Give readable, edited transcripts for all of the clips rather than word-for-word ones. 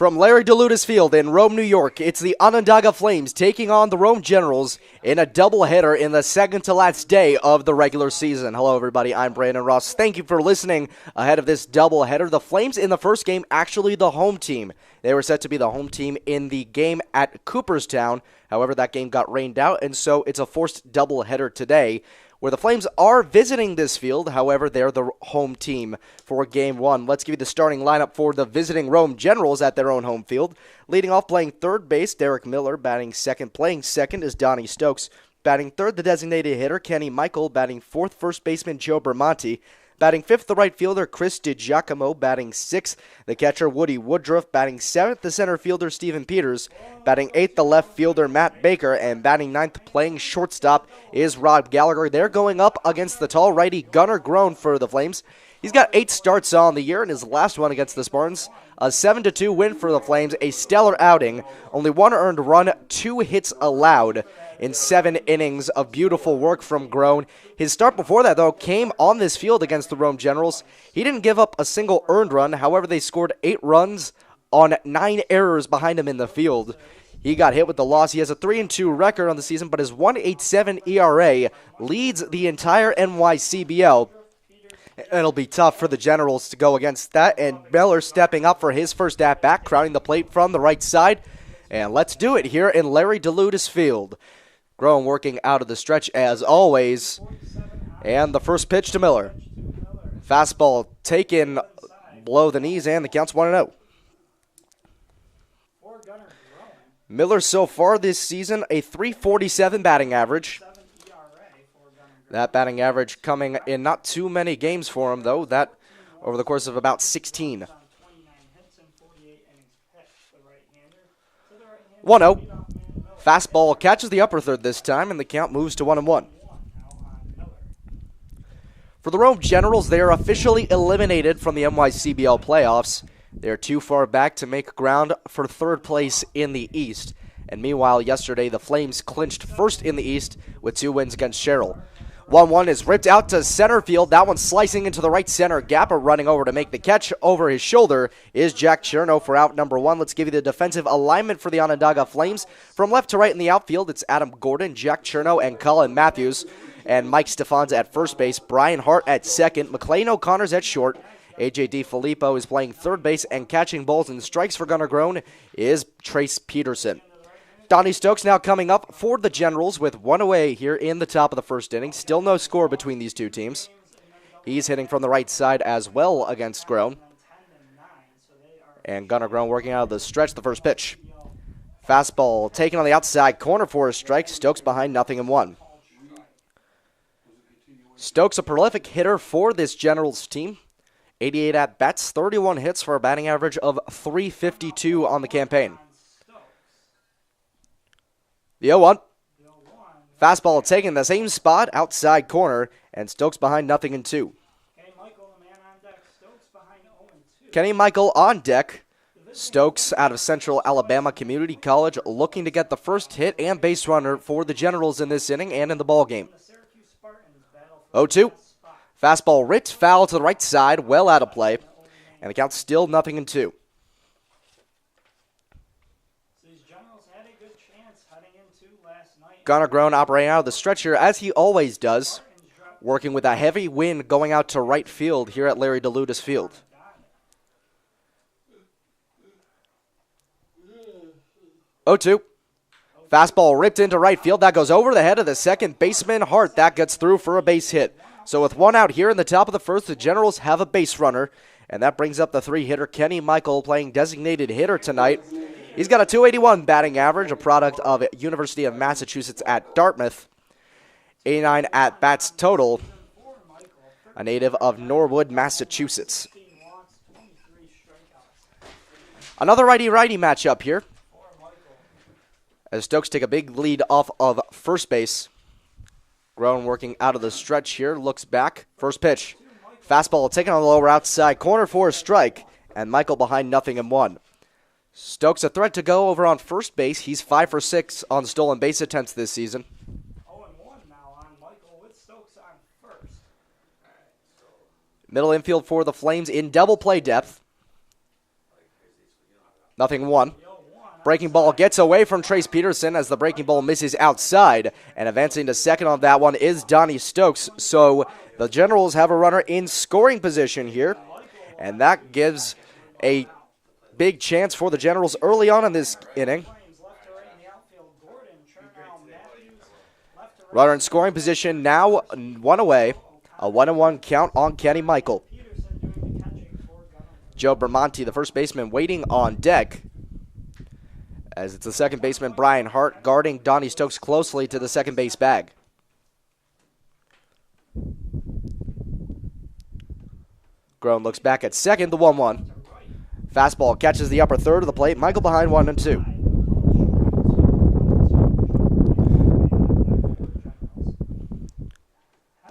From Larry DeLutis Field in Rome, New York, it's the Onondaga Flames taking on the Rome Generals in a doubleheader in the second-to-last day of the regular season. Hello, everybody. I'm Brandon Ross. Thank you for listening ahead of this doubleheader. The Flames in the first game, actually the home team. They were set to be the home team in the game at Cooperstown. However, that game got rained out, and so it's a forced doubleheader today, where the Flames are visiting this field. However, they're the home team for Game 1. Let's give you the starting lineup for the visiting Rome Generals at their own home field. Leading off, playing third base, Derek Miller. Batting second, playing second is Donnie Stokes. Batting third, the designated hitter, Kenny Michael. Batting fourth, first baseman Joe Bermonti. Batting fifth, the right fielder, Chris DiGiacomo. Batting sixth, the catcher, Woody Woodruff. Batting seventh, the center fielder, Steven Peters. Batting eighth, the left fielder, Matt Baker. And batting ninth, playing shortstop, is Rob Gallagher. They're going up against the tall righty Gunnar Groen for the Flames. He's got 8 starts on the year in his last one against the Spartans. A 7-2 win for the Flames, a stellar outing. Only 1 earned run, 2 hits allowed in 7 innings of beautiful work from Groen. His start before that, though, came on this field against the Rome Generals. He didn't give up a single earned run. However, they scored 8 runs on 9 errors behind him in the field. He got hit with the loss. He has a 3-2 record on the season, but his 1.87 ERA leads the entire NYCBL. It'll be tough for the Generals to go against that, and Miller stepping up for his first at-bat, crowding the plate from the right side. And let's do it here in Larry DeLutis Field. Groen working out of the stretch as always. And the first pitch to Miller. Fastball taken below the knees, and the count's 1-0. Miller so far this season, a .347 batting average. That batting average coming in not too many games for him, though. That over the course of about 16. 1-0. Fastball catches the upper third this time, and the count moves to 1-1. For the Rome Generals, they are officially eliminated from the NYCBL playoffs. They are too far back to make ground for third place in the East. And meanwhile, yesterday, the Flames clinched first in the East with 2 wins against Sherrill. 1-1 is ripped out to center field. That one's slicing into the right center. Gapper running over to make the catch over his shoulder is Jack Cherno for out number 1. Let's give you the defensive alignment for the Onondaga Flames. From left to right in the outfield, it's Adam Gordon, Jack Cherno, and Colin Matthews. And Mike Stefans at first base, Brian Hart at second, McLean O'Connor's at short. A.J. DiFilippo is playing third base, and catching balls and strikes for Gunnar Groen is Trace Peterson. Donnie Stokes now coming up for the Generals with 1 away here in the top of the first inning. Still no score between these two teams. He's hitting from the right side as well against Groen. And Gunnar Groen working out of the stretch, the first pitch. Fastball taken on the outside corner for a strike. Stokes behind 0-1. Stokes a prolific hitter for this Generals team. 88 at-bats, 31 hits for a batting average of .352 on the campaign. The 0-1. Fastball taking the same spot, outside corner, and Stokes behind 0-2. Kenny Michael on deck. Stokes out of Central Alabama Community College looking to get the first hit and base runner for the Generals in this inning and in the ballgame. 0-2. Fastball ripped foul to the right side, well out of play, and the count's still 0-2. Gunnar Groen operating out of the stretch here, as he always does, working with a heavy wind going out to right field here at Larry DeLutis Field. 0-2. Fastball ripped into right field. That goes over the head of the second baseman, Hart. That gets through for a base hit. So with 1 out here in the top of the first, the Generals have a base runner, and that brings up the 3-hitter, Kenny Michael, playing designated hitter tonight. He's got a .281 batting average, a product of University of Massachusetts at Dartmouth. 89 at-bats total, a native of Norwood, Massachusetts. Another righty-righty matchup here, as Stokes take a big lead off of first base. Groen working out of the stretch here, looks back. First pitch. Fastball taken on the lower outside corner for a strike, and Michael behind 0-1. Stokes a threat to go over on first base. He's 5 for 6 on stolen base attempts this season. 0-1 now on Michael with Stokes on first. Middle infield for the Flames in double play depth. 0-1. Breaking ball gets away from Trace Peterson as the breaking ball misses outside. And advancing to second on that one is Donnie Stokes. So the Generals have a runner in scoring position here. And that gives a big chance for the Generals early on in this inning. Runner in scoring position now, one away. A 1-1 count on Kenny Michael. Joe Bramante, the first baseman, waiting on deck, as it's the second baseman, Brian Hart, guarding Donnie Stokes closely to the second base bag. Groen looks back at second, the 1-1. Fastball catches the upper third of the plate. Michael behind 1-2.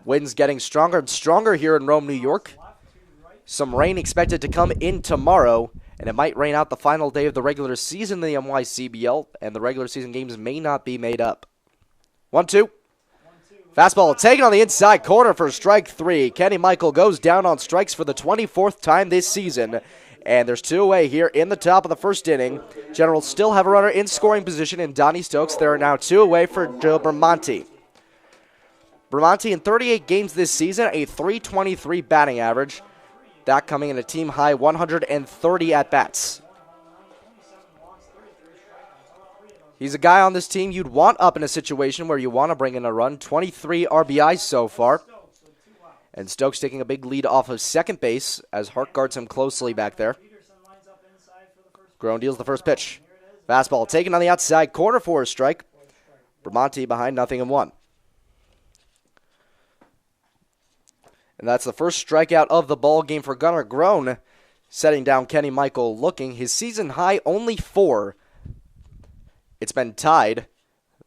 Winds getting stronger and stronger here in Rome, New York. Some rain expected to come in tomorrow, and it might rain out the final day of the regular season in the NYCBL, and the regular season games may not be made up. 1-2. Fastball taken on the inside corner for strike 3. Kenny Michael goes down on strikes for the 24th time this season, and there's 2 away here in the top of the first inning. Generals still have a runner in scoring position in Donnie Stokes. There are now 2 away for Joe Bramante. Bramante in 38 games this season, a .323 batting average. That coming in a team-high 130 at-bats. He's a guy on this team you'd want up in a situation where you want to bring in a run. 23 RBIs so far. And Stokes taking a big lead off of second base as Hart guards him closely back there. Groen deals the first pitch. Fastball taken on the outside corner for a strike. Bramante behind 0-1. And that's the first strikeout of the ball game for Gunnar Groen, setting down Kenny Michael looking. His season high only 4. It's been tied.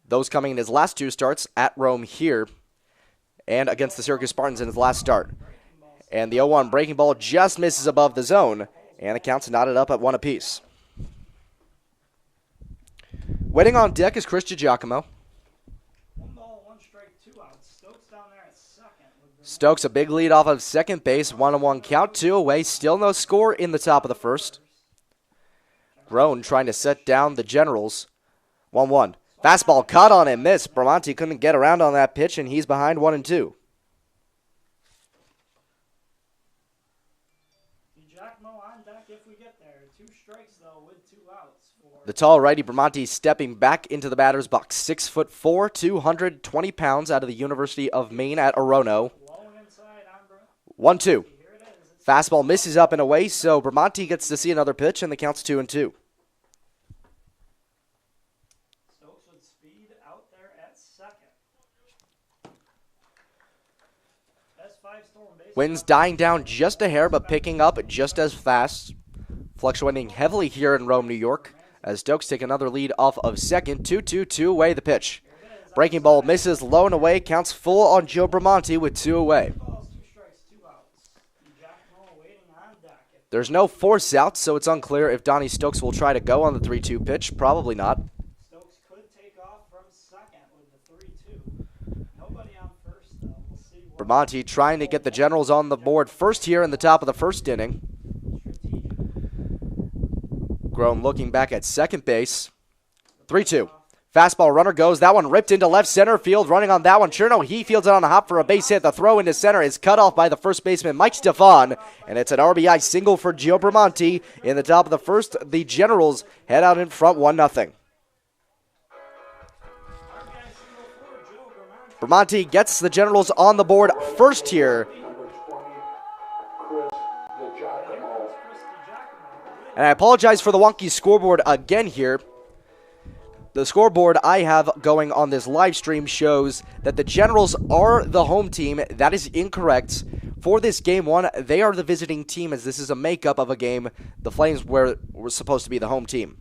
Those coming in his last 2 starts at Rome here and against the Syracuse Spartans in his last start. And the 0-1 breaking ball just misses above the zone, and the count's knotted up at 1 apiece. Waiting on deck is Chris Giacomo. Stokes a big lead off of second base, 1-1 count, 2 away, still no score in the top of the first. Groen trying to set down the Generals. 1-1. Fastball caught on and missed. Bramante couldn't get around on that pitch, and he's behind 1-2. The tall righty Bramante stepping back into the batter's box. 6'4", 220 pounds out of the University of Maine at Orono. 1-2. Fastball misses up and away, so Bramante gets to see another pitch, and the count's 2-2. Stokes with speed out there at second. Winds dying down just a hair, but picking up just as fast. Fluctuating heavily here in Rome, New York, as Stokes take another lead off of second. 2-2 away the pitch. Breaking ball misses low and away, counts full on Joe Bramante with 2 away. There's no force out, so it's unclear if Donnie Stokes will try to go on the 3-2 pitch. Probably not. Stokes could take off from second with the 3-2. Nobody on first, though. We'll see. Bramante trying to get the Generals on the board first here in the top of the first inning. Groen looking back at second base. 3-2. Fastball runner goes. That one ripped into left center field. Running on that one, Cherno. He fields it on a hop for a base hit. The throw into center is cut off by the first baseman, Mike Stefan. And it's an RBI single for Joe Bramante. In the top of the first, the Generals head out in front 1-0. Bramante gets the Generals on the board first here. And I apologize for the wonky scoreboard again here. The scoreboard I have going on this live stream shows that the Generals are the home team. That is incorrect. For this Game 1, they are the visiting team, as this is a makeup of a game. The Flames were supposed to be the home team.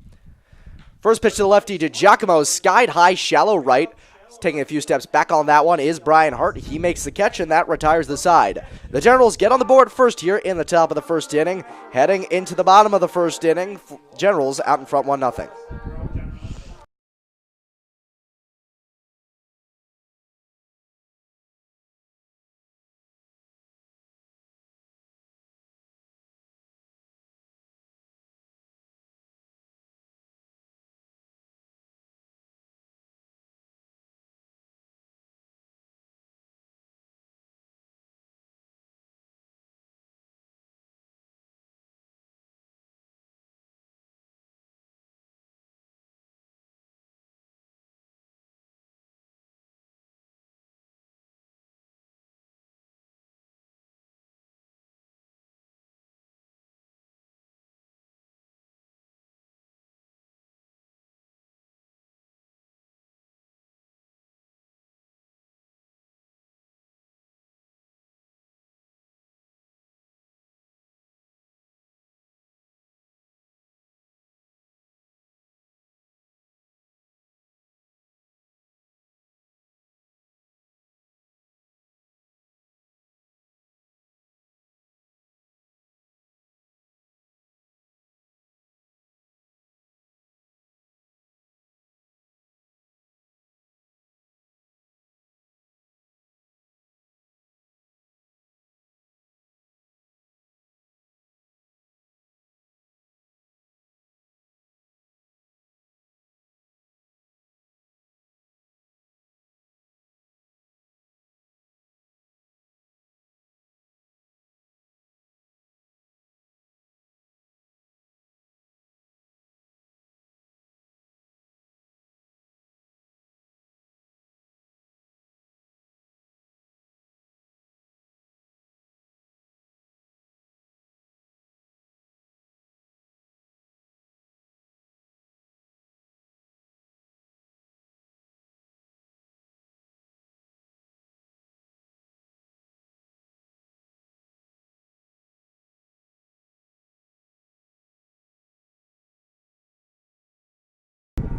First pitch to the lefty to Giacomo, skied high, shallow right. Taking a few steps back on that one is Brian Hart. He makes the catch, and that retires the side. The Generals get on the board first here in the top of the first inning. Heading into the bottom of the first inning, Generals out in front 1-0.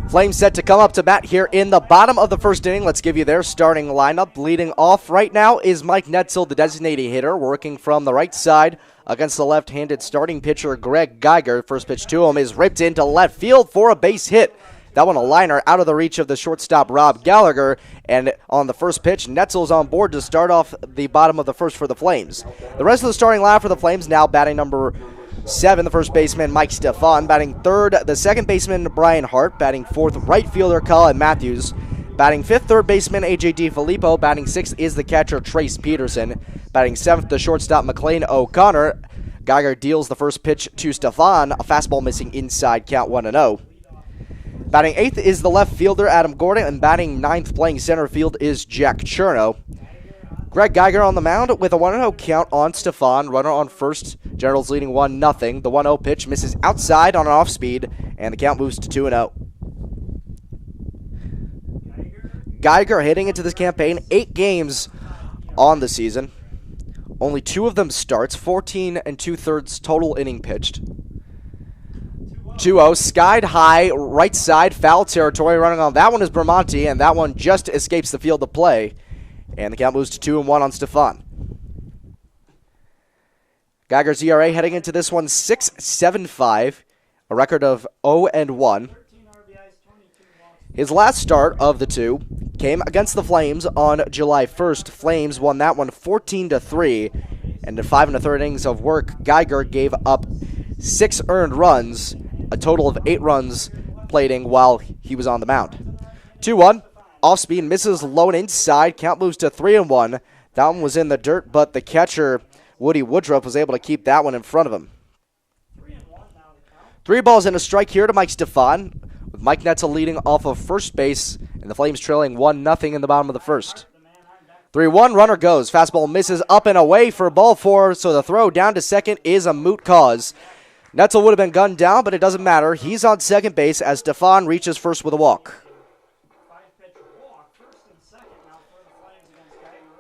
Flames set to come up to bat here in the bottom of the first inning. Let's give you their starting lineup. Leading off right now is Mike Netzel, the designated hitter, working from the right side against the left-handed starting pitcher Greg Geiger. First pitch to him is ripped into left field for a base hit. That one a liner out of the reach of the shortstop Rob Gallagher. And on the first pitch, Netzel's on board to start off the bottom of the first for the Flames. The rest of the starting lineup for the Flames now batting number 7, the first baseman Mike Stefan. Batting third, the second baseman Brian Hart. Batting fourth, right fielder Colin Matthews. Batting fifth, third baseman A.J. DiFilippo. Batting sixth is the catcher Trace Peterson. Batting seventh, the shortstop McLean O'Connor. Geiger deals the first pitch to Stefan. A fastball missing inside, count 1-0. Batting eighth is the left fielder Adam Gordon. And batting ninth, playing center field, is Jack Cherno. Greg Geiger on the mound with a 1-0 count on Stefan. Runner on first. Generals leading 1-0. The 1-0 pitch misses outside on an off-speed, and the count moves to 2-0. Geiger heading into this campaign, 8 games on the season. Only 2 of them starts, 14 2/3 total inning pitched. 2-0, skied high, right side, foul territory. Running on that one is Bramante, and that one just escapes the field of play. And the count moves to 2-1 on Stefan. Geiger's ERA heading into this one 6.75, a record of 0-1. His last start of the 2 came against the Flames on July 1st. Flames won that one 14-3, and in 5 1/3 innings of work, Geiger gave up 6 earned runs, a total of 8 runs plating while he was on the mound. 2-1. Off speed, misses low and inside. Count moves to 3-1. That one was in the dirt, but the catcher, Woody Woodruff, was able to keep that one in front of him. 3 balls and a strike here to Mike Stefan, with Mike Netzel leading off of first base, and the Flames trailing 1-0 in the bottom of the first. 3-1, runner goes. Fastball misses up and away for ball 4, so the throw down to second is a moot cause. Netzel would have been gunned down, but it doesn't matter. He's on second base as Stefan reaches first with a walk.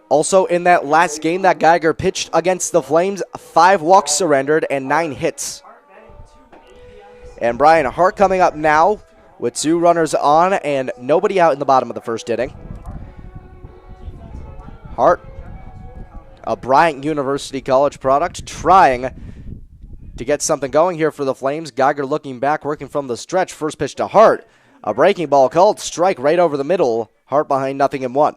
Also in that last game that Geiger pitched against the Flames, 5 walks surrendered and 9 hits. And Brian Hart coming up now with 2 runners on and nobody out in the bottom of the first inning. Hart, a Bryant University College product, trying to get something going here for the Flames. Geiger looking back, working from the stretch. First pitch to Hart. A breaking ball called, strike right over the middle. Hart behind 0-1.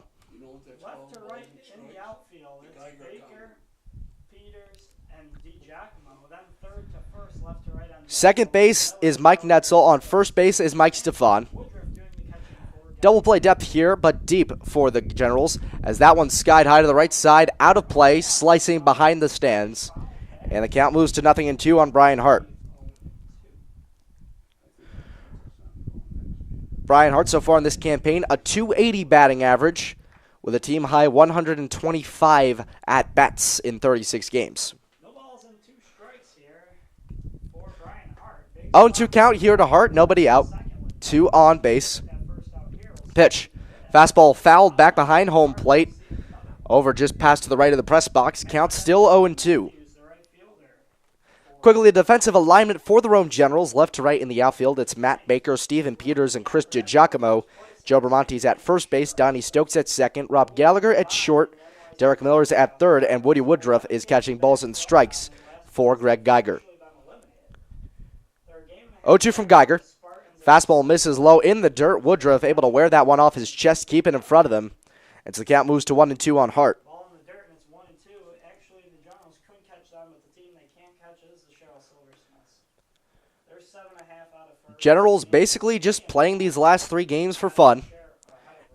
Second base is Mike Netzel. On first base is Mike Stefan. Double play depth here, but deep for the Generals, as that one skied high to the right side, out of play, slicing behind the stands. And the count moves to 0-2 on Brian Hart. Brian Hart so far in this campaign, a .280 batting average, with a team high 125 at-bats in 36 games. 0-2 count here to Hart, nobody out. 2 on base. Pitch. Fastball fouled back behind home plate. Over just past to the right of the press box. Count still 0-2. Quickly, the defensive alignment for the Rome Generals. Left to right in the outfield, it's Matt Baker, Steven Peters, and Chris DiGiacomo. Joe Bramante's at first base. Donnie Stokes at second. Rob Gallagher at short. Derek Miller's at third. And Woody Woodruff is catching balls and strikes for Greg Geiger. 0-2 from Geiger. Fastball misses low in the dirt. Woodruff able to wear that one off his chest, keep it in front of him. And so the count moves to 1-2 on Hart. Ball in the dirt, and it's 1-2. Actually, the Generals couldn't catch them, but the team they can't catch is the Cheryl Silversmiths. They're 7.5 out of 4. Generals basically just playing these last 3 games for fun.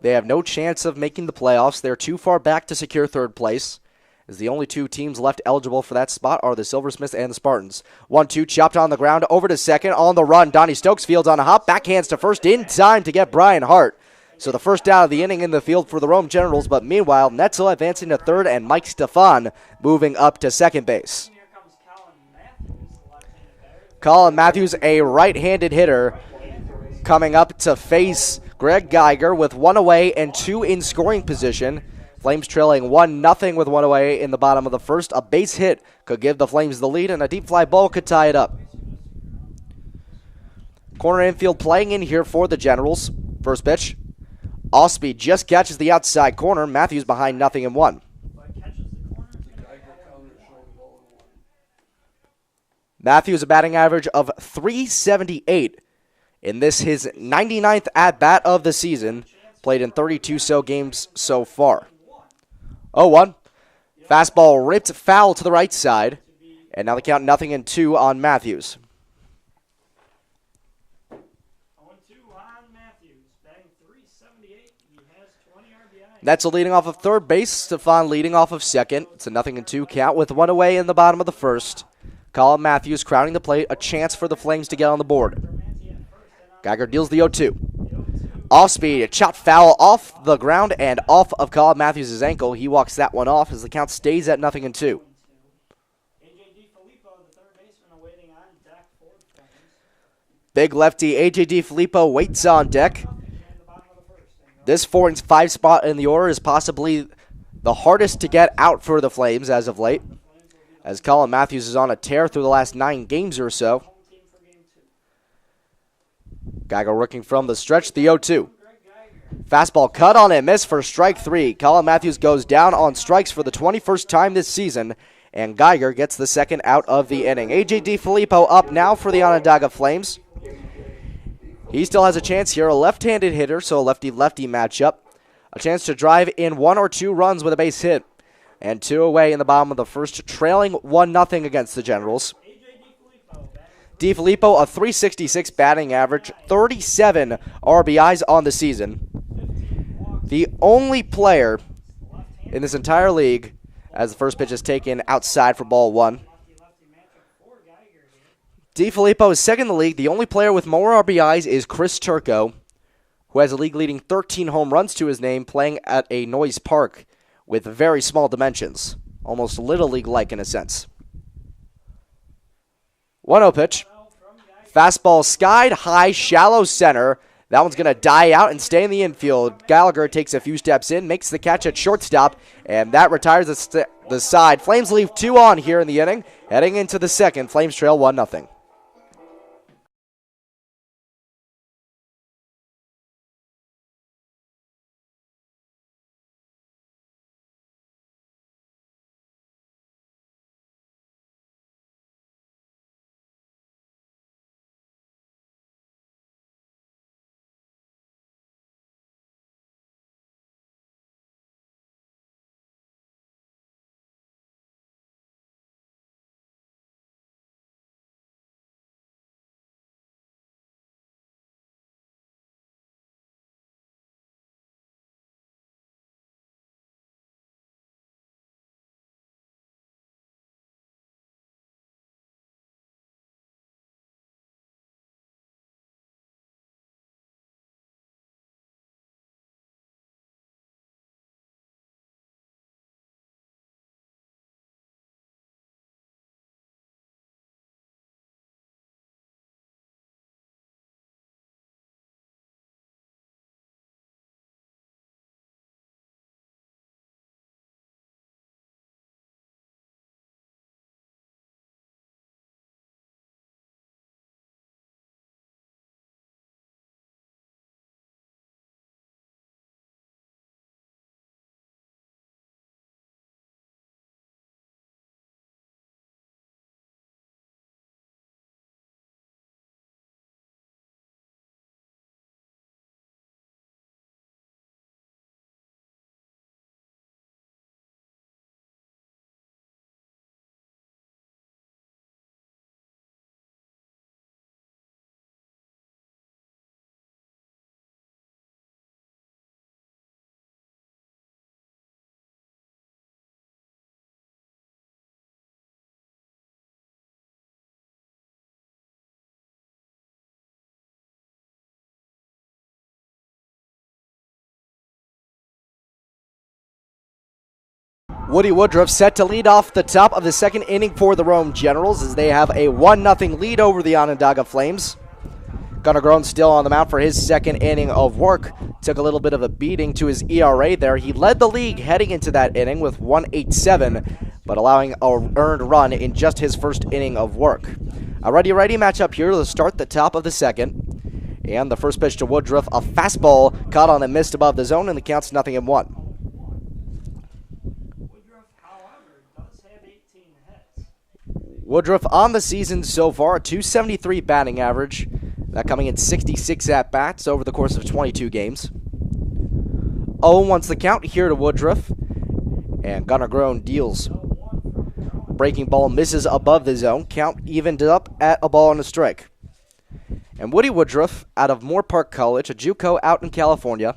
They have no chance of making the playoffs. They're too far back to secure third place, as the only 2 teams left eligible for that spot are the Silversmiths and the Spartans. 1-2, chopped on the ground, over to second, on the run. Donnie Stokes fields on a hop, backhands to first in time to get Brian Hart. So the first out of the inning in the field for the Rome Generals, but meanwhile, Netzel advancing to third and Mike Stefan moving up to second base. Here comes Colin Matthews, the left-handed batter. Colin Matthews, a right-handed hitter, coming up to face Greg Geiger with 1 away and 2 in scoring position. Flames trailing 1-0 with 1 away in the bottom of the first. A base hit could give the Flames the lead, and a deep fly ball could tie it up. Corner infield playing in here for the Generals. First pitch. Osby just catches the outside corner. Matthews behind 0-1. Matthews a batting average of .378 in this his 99th at-bat of the season. Played in 32 games so far. 0-1. Fastball ripped foul to the right side. And now the count 0-2 on Matthews. That's a leading off of third base. Stefan leading off of second. It's a 0-2 count with one away in the bottom of the first. Colin Matthews crowding the plate. A chance for the Flames to get on the board. Geiger deals the 0-2. Off speed. A chop foul off the ground and off of Colin Matthews' ankle. He walks that one off as the count stays at 0-2. Big lefty A.J. DiFilippo waits on deck. This 4 and 5 spot in the order is possibly the hardest to get out for the Flames as of late, as Colin Matthews is on a tear through the last 9 games or so. Geiger working from the stretch, the 0-2. Fastball cut on and miss for strike 3. Colin Matthews goes down on strikes for the 21st time this season, and Geiger gets the second out of the inning. A.J. DiFilippo up now for the Onondaga Flames. He still has a chance here, a left-handed hitter, so a lefty-lefty matchup. A chance to drive in 1 or 2 runs with a base hit. And 2 away in the bottom of the first, trailing 1-0 against the Generals. DiFilippo, a .366 batting average, 37 RBIs on the season. The only player in this entire league, as the first pitch is taken outside for ball 1. DiFilippo is second in the league. The only player with more RBIs is Chris Turco, who has a league-leading 13 home runs to his name, playing at a Noyes Park with very small dimensions, almost Little League-like in a sense. 1-0 pitch. Fastball skied high, shallow center. That one's going to die out and stay in the infield. Gallagher takes a few steps in, makes the catch at shortstop, and that retires the side. Flames leave 2 on here in the inning. Heading into the second, Flames trail 1-0. Woody Woodruff set to lead off the top of the second inning for the Rome Generals as they have a 1-0 lead over the Onondaga Flames. Gunnar Groen still on the mound for his second inning of work. Took a little bit of a beating to his ERA there. He led the league heading into that inning with 1.87, but allowing an earned run in just his first inning of work. A righty-righty matchup here to start the top of the second. And the first pitch to Woodruff, a fastball caught on and missed above the zone, and the count's 0-1. Woodruff, however, does have 18 hits. Woodruff on the season so far, a .273 batting average. That coming in 66 at-bats over the course of 22 games. 0-1's the count here to Woodruff. And Gunnar Groen deals. Breaking ball misses above the zone. Count evened up at a ball and a strike. And Woody Woodruff out of Moore Park College, a JUCO out in California.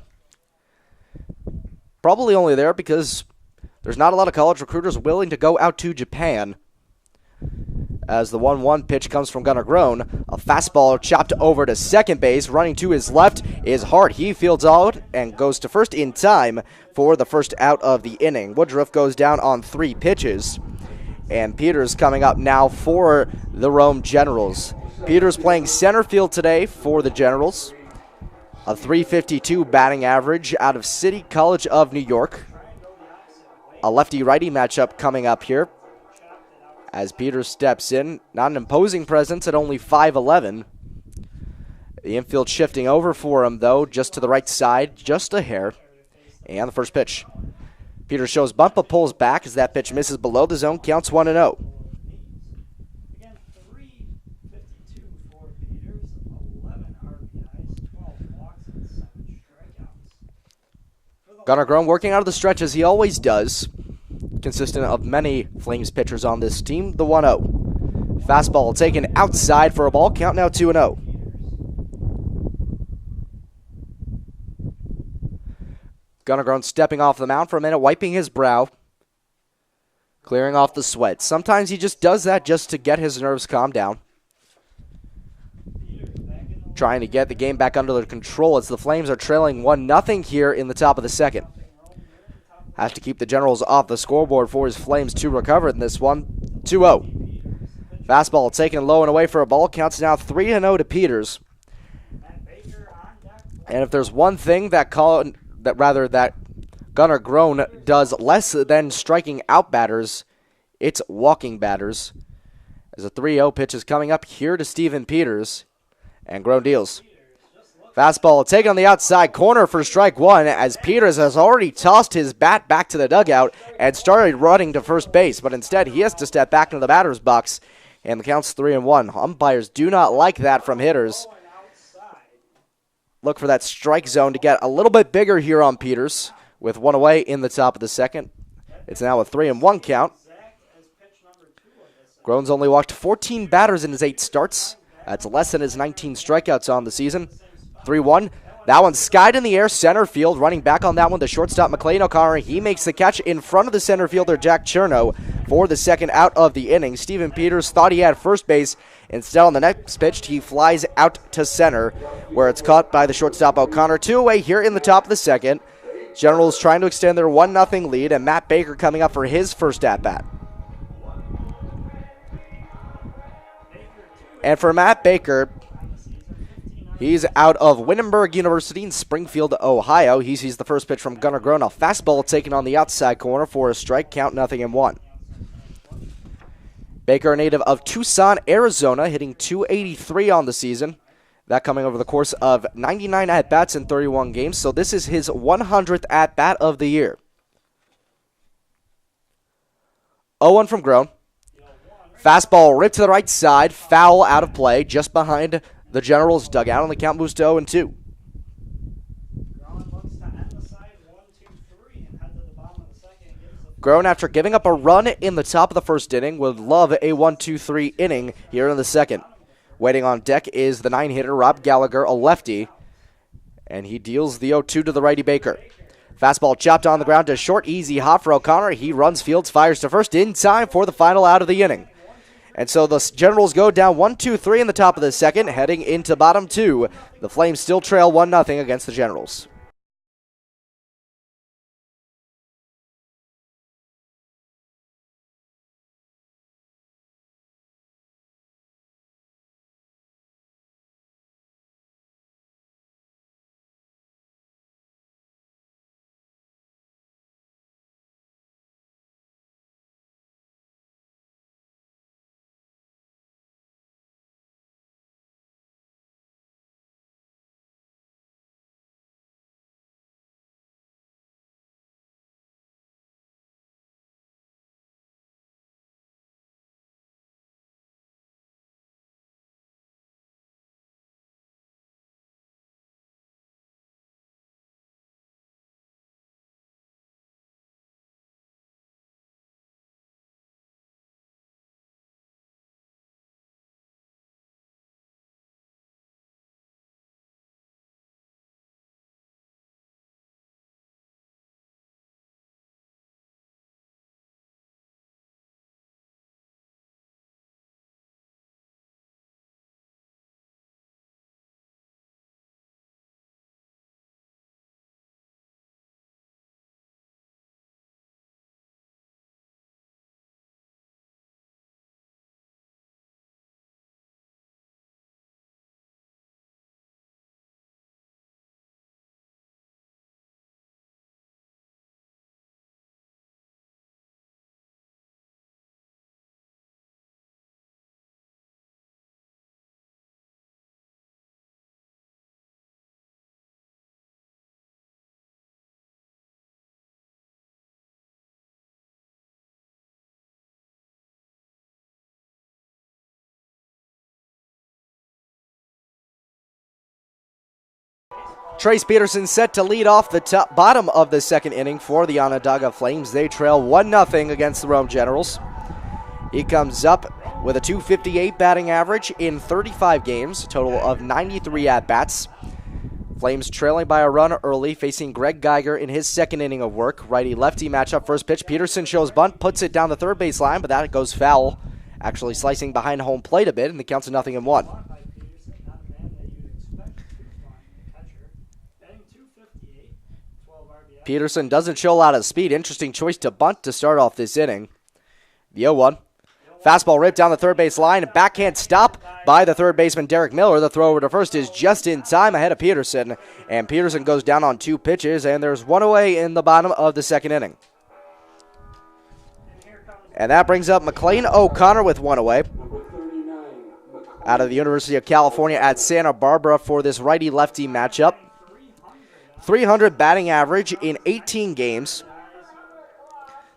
Probably only there because there's not a lot of college recruiters willing to go out to Japan. As the 1-1 pitch comes from Gunnar Groen, a fastball chopped over to second base. Running to his left is Hart. He fields out and goes to first in time for the first out of the inning. Woodruff goes down on 3 pitches. And Peters coming up now for the Rome Generals. Peters playing center field today for the Generals. A .352 batting average out of City College of New York. A lefty-righty matchup coming up here. As Peters steps in, not an imposing presence at only 5'11". The infield shifting over for him, though, just to the right side, just a hair. And the first pitch. Peters shows bunt but pulls back as that pitch misses below the zone, counts 1-0. Again, 352 for Peters, 11 RBIs, 12 walks, and 7 strikeouts. Gunnar Groen working out of the stretch as he always does. Consistent of many Flames pitchers on this team, the 1-0. Fastball taken outside for a ball, count now 2-0. Gunnar Groen stepping off the mound for a minute, wiping his brow, clearing off the sweat. Sometimes he just does that just to get his nerves calmed down. Trying to get the game back under control as the Flames are trailing 1-0 here in the top of the second. Has to keep the Generals off the scoreboard for his Flames to recover in this one. 2-0. Fastball taken low and away for a ball. Counts now 3-0 to Peters. And if there's one thing that Gunnar Groen does less than striking out batters, it's walking batters. As a 3-0 pitch is coming up here to Steven Peters. And Groen deals. Fastball taken on the outside corner for strike 1 as Peters has already tossed his bat back to the dugout and started running to first base, but instead he has to step back into the batter's box, and the count's 3-1. Umpires do not like that from hitters. Look for that strike zone to get a little bit bigger here on Peters with one away in the top of the second. It's now a 3-1 count. Groen's only walked 14 batters in his 8 starts. That's less than his 19 strikeouts on the season. 3-1. That one's skied in the air, center field. Running back on that one, the shortstop, McLean O'Connor. He makes the catch in front of the center fielder, Jack Cherno, for the second out of the inning. Steven Peters thought he had first base. Instead, on the next pitch, he flies out to center, where it's caught by the shortstop, O'Connor. 2 away here in the top of the second. Generals trying to extend their 1-0 lead, and Matt Baker coming up for his first at-bat. And for Matt Baker, he's out of Wittenberg University in Springfield, Ohio. He sees the first pitch from Gunnar Groen, a fastball taken on the outside corner for a strike, count 0-1. Baker, a native of Tucson, Arizona, hitting .283 on the season. That coming over the course of 99 at-bats in 31 games, so this is his 100th at-bat of the year. 0-1 from Groen. Fastball ripped to the right side, foul out of play, just behind the Generals' dugout, and the count moves to 0-2. Groen, after giving up a run in the top of the first inning, would love a 1-2-3 inning here in the second. Waiting on deck is the 9-hitter, Rob Gallagher, a lefty, and he deals the 0-2 to the righty Baker. Fastball chopped on the ground to short, easy hop for O'Connor. He runs fields, fires to first in time for the final out of the inning. And so the Generals go down 1-2-3 in the top of the second, heading into bottom 2. The Flames still trail 1-0 against the Generals. Trace Peterson set to lead off the bottom of the second inning for the Onondaga Flames. They trail 1-0 against the Rome Generals. He comes up with a .258 batting average in 35 games, a total of 93 at-bats. Flames trailing by a run early, facing Greg Geiger in his second inning of work. Righty-lefty matchup, first pitch. Peterson shows bunt, puts it down the third base line, but that goes foul. Actually slicing behind home plate a bit, and the count's a 0-1. Peterson doesn't show a lot of speed. Interesting choice to bunt to start off this inning. The 0-1. Fastball ripped down the third base line. Backhand stop by the third baseman, Derek Miller. The throw over to first is just in time ahead of Peterson. And Peterson goes down on 2 pitches, and there's one away in the bottom of the second inning. And that brings up McLean O'Connor with 1 away. Out of the University of California at Santa Barbara for this righty-lefty matchup. 300 batting average in 18 games.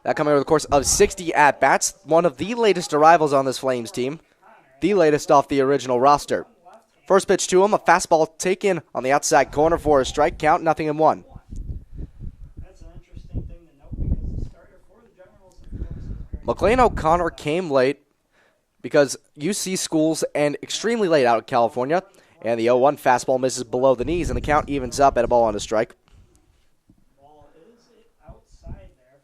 That coming over the course of 60 at-bats. One of the latest arrivals on this Flames team. The latest off the original roster. First pitch to him, a fastball taken on the outside corner for a strike count, 0-1. That's an interesting thing to note because the starter for the Generals, of course, is very McLean O'Connor came late because UC schools and extremely late out of California. And the 0-1 fastball misses below the knees, and the count evens up at a ball on a strike.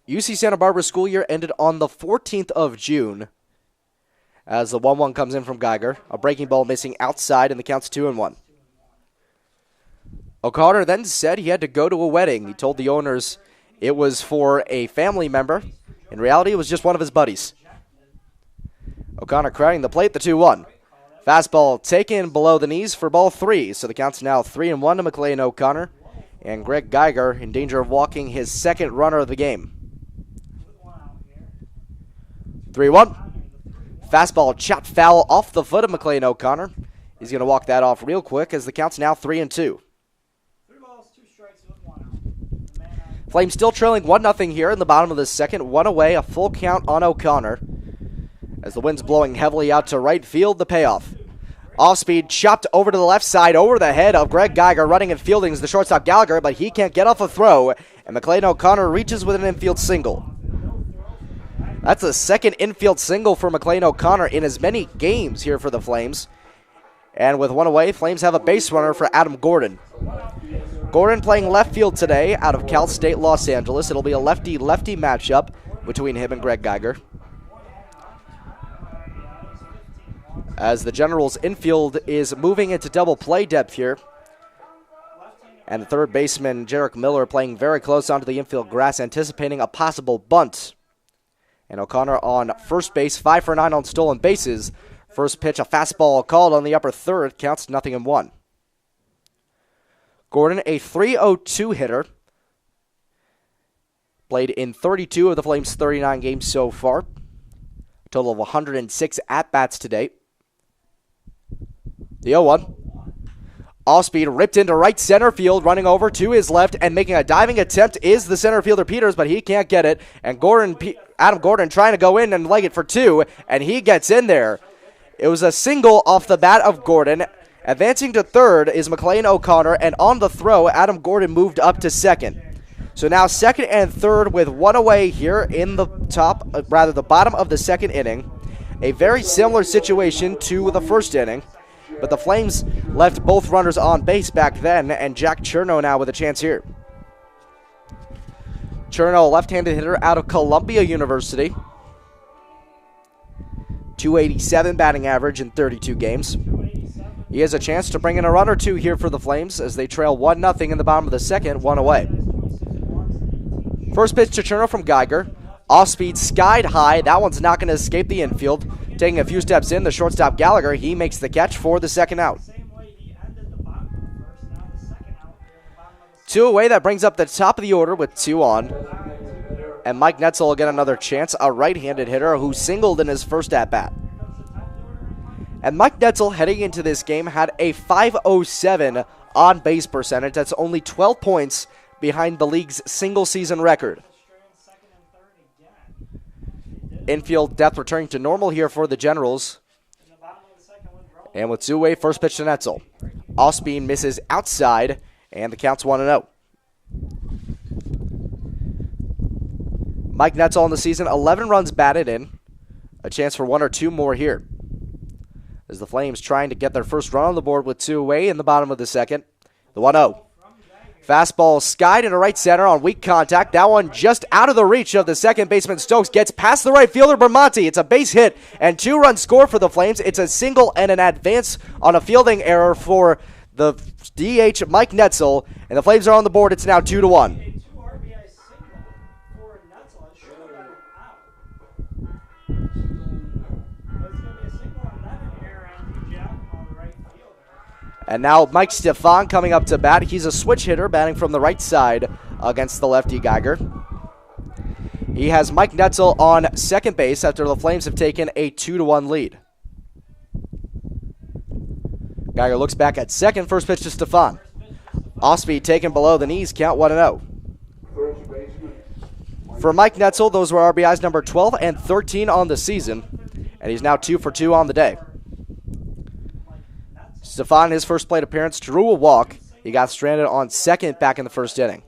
UC Santa Barbara school year ended on the 14th of June as the 1-1 comes in from Geiger. A breaking ball missing outside, and the count's 2-1. O'Connor then said he had to go to a wedding. He told the owners it was for a family member. In reality, it was just one of his buddies. O'Connor crowding the plate, the 2-1. Fastball taken below the knees for ball 3, so the count's now 3-1 to McLean O'Connor. And Greg Geiger in danger of walking his second runner of the game. 3-1. Fastball chopped foul off the foot of McLean O'Connor. He's going to walk that off real quick as the count's now 3-2. 3 balls, 2 strikes with 1 out. Flames still trailing 1-0 here in the bottom of the second. 1 away, a full count on O'Connor. As the wind's blowing heavily out to right field, the payoff. Off-speed, chopped over to the left side, over the head of Greg Geiger. Running and fielding is the shortstop Gallagher, but he can't get off a throw. And McLean O'Connor reaches with an infield single. That's the second infield single for McLean O'Connor in as many games here for the Flames. And with 1 away, Flames have a base runner for Adam Gordon. Gordon playing left field today out of Cal State Los Angeles. It'll be a lefty-lefty matchup between him and Greg Geiger. As the Generals infield is moving into double play depth here. And the third baseman, Jarek Miller, playing very close onto the infield grass, anticipating a possible bunt. And O'Connor on first base, 5 for 9 on stolen bases. First pitch, a fastball called on the upper third, counts 0-1. Gordon, a .302 hitter. Played in 32 of the Flames' 39 games so far. A total of 106 at-bats to date. The 0-1. Off-speed ripped into right center field, running over to his left and making a diving attempt is the center fielder Peters, but he can't get it. And Adam Gordon trying to go in and leg it for 2, and he gets in there. It was a single off the bat of Gordon. Advancing to third is McLean O'Connor, and on the throw, Adam Gordon moved up to second. So now second and third with 1 away here in the the bottom of the second inning. A very similar situation to the first inning. But the Flames left both runners on base back then, and Jack Cherno now with a chance here. Cherno, a left-handed hitter out of Columbia University. 287 batting average in 32 games. He has a chance to bring in a run or 2 here for the Flames as they trail 1-0 in the bottom of the second, 1 away. First pitch to Cherno from Geiger. Off-speed, skied high. That one's not going to escape the infield. Taking a few steps in, the shortstop Gallagher, he makes the catch for the second out. 2 away, that brings up the top of the order with 2 on. And Mike Netzel will get another chance, a right-handed hitter who singled in his first at-bat. And Mike Netzel, heading into this game, had a .507 on-base percentage. That's only 12 points behind the league's single-season record. Infield depth returning to normal here for the Generals. And with 2 away, first pitch to Netzel. Off-speed misses outside, and the count's 1-0. Mike Netzel on the season, 11 runs batted in. A chance for 1 or 2 more here, as the Flames trying to get their first run on the board with 2 away in the bottom of the second. The 1-0. Fastball skied into right center on weak contact. That one just out of the reach of the second baseman Stokes. Gets past the right fielder Bramante. It's a base hit and 2-run score for the Flames. It's a single and an advance on a fielding error for the DH Mike Netzel. And the Flames are on the board. It's now 2-1. And now Mike Stefan coming up to bat. He's a switch hitter batting from the right side against the lefty Geiger. He has Mike Netzel on second base after the Flames have taken a 2-1 lead. Geiger looks back at second. First pitch to Stefan. Off speed taken below the knees. Count 1-0. For Mike Netzel, those were RBIs number 12 and 13 on the season. And he's now 2 for 2 on the day. Stefan, his first plate appearance, drew a walk. He got stranded on second back in the first inning.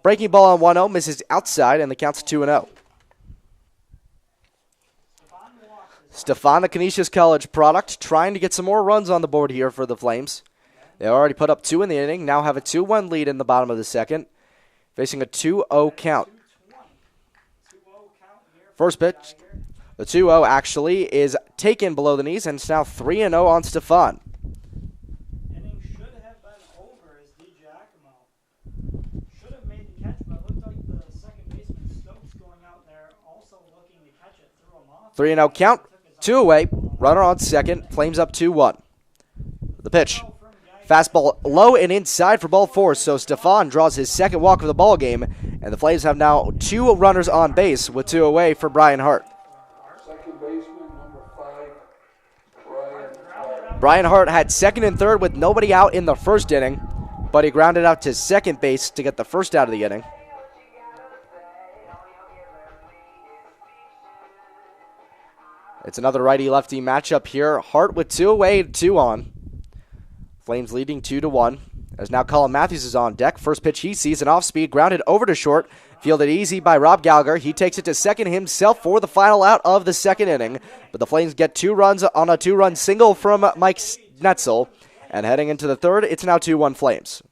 Breaking ball on 1-0, misses outside, and the count's 2-0. Stefan, the Canisius College product, trying to get some more runs on the board here for the Flames. They already put up 2 in the inning, now have a 2-1 lead in the bottom of the second, facing a 2-0 count. First pitch, the 2-0 actually is taken below the knees, and it's now 3-0 on Stefan. Should have made the catch, but it looked like the second baseman Stokes going out there also looking to catch it, threw him off. 3-0 count, 2 away, runner on second, Flames up 2-1. The pitch, fastball low and inside for ball 4, so Stefan draws his second walk of the ball game, and the Flames have now 2 runners on base with 2 away for Brian Hart. Second baseman, number 5, Brian Hart had second and third with nobody out in the first inning, but he grounded out to second base to get the first out of the inning. It's another righty-lefty matchup here. Hart with 2 away, 2 on. Flames leading 2-1. As now Colin Matthews is on deck. First pitch he sees, an off-speed, grounded over to short. Fielded easy by Rob Gallagher. He takes it to second himself for the final out of the second inning. But the Flames get 2 runs on a 2-run single from Mike Netzel. And heading into the third, it's now 2-1 Flames.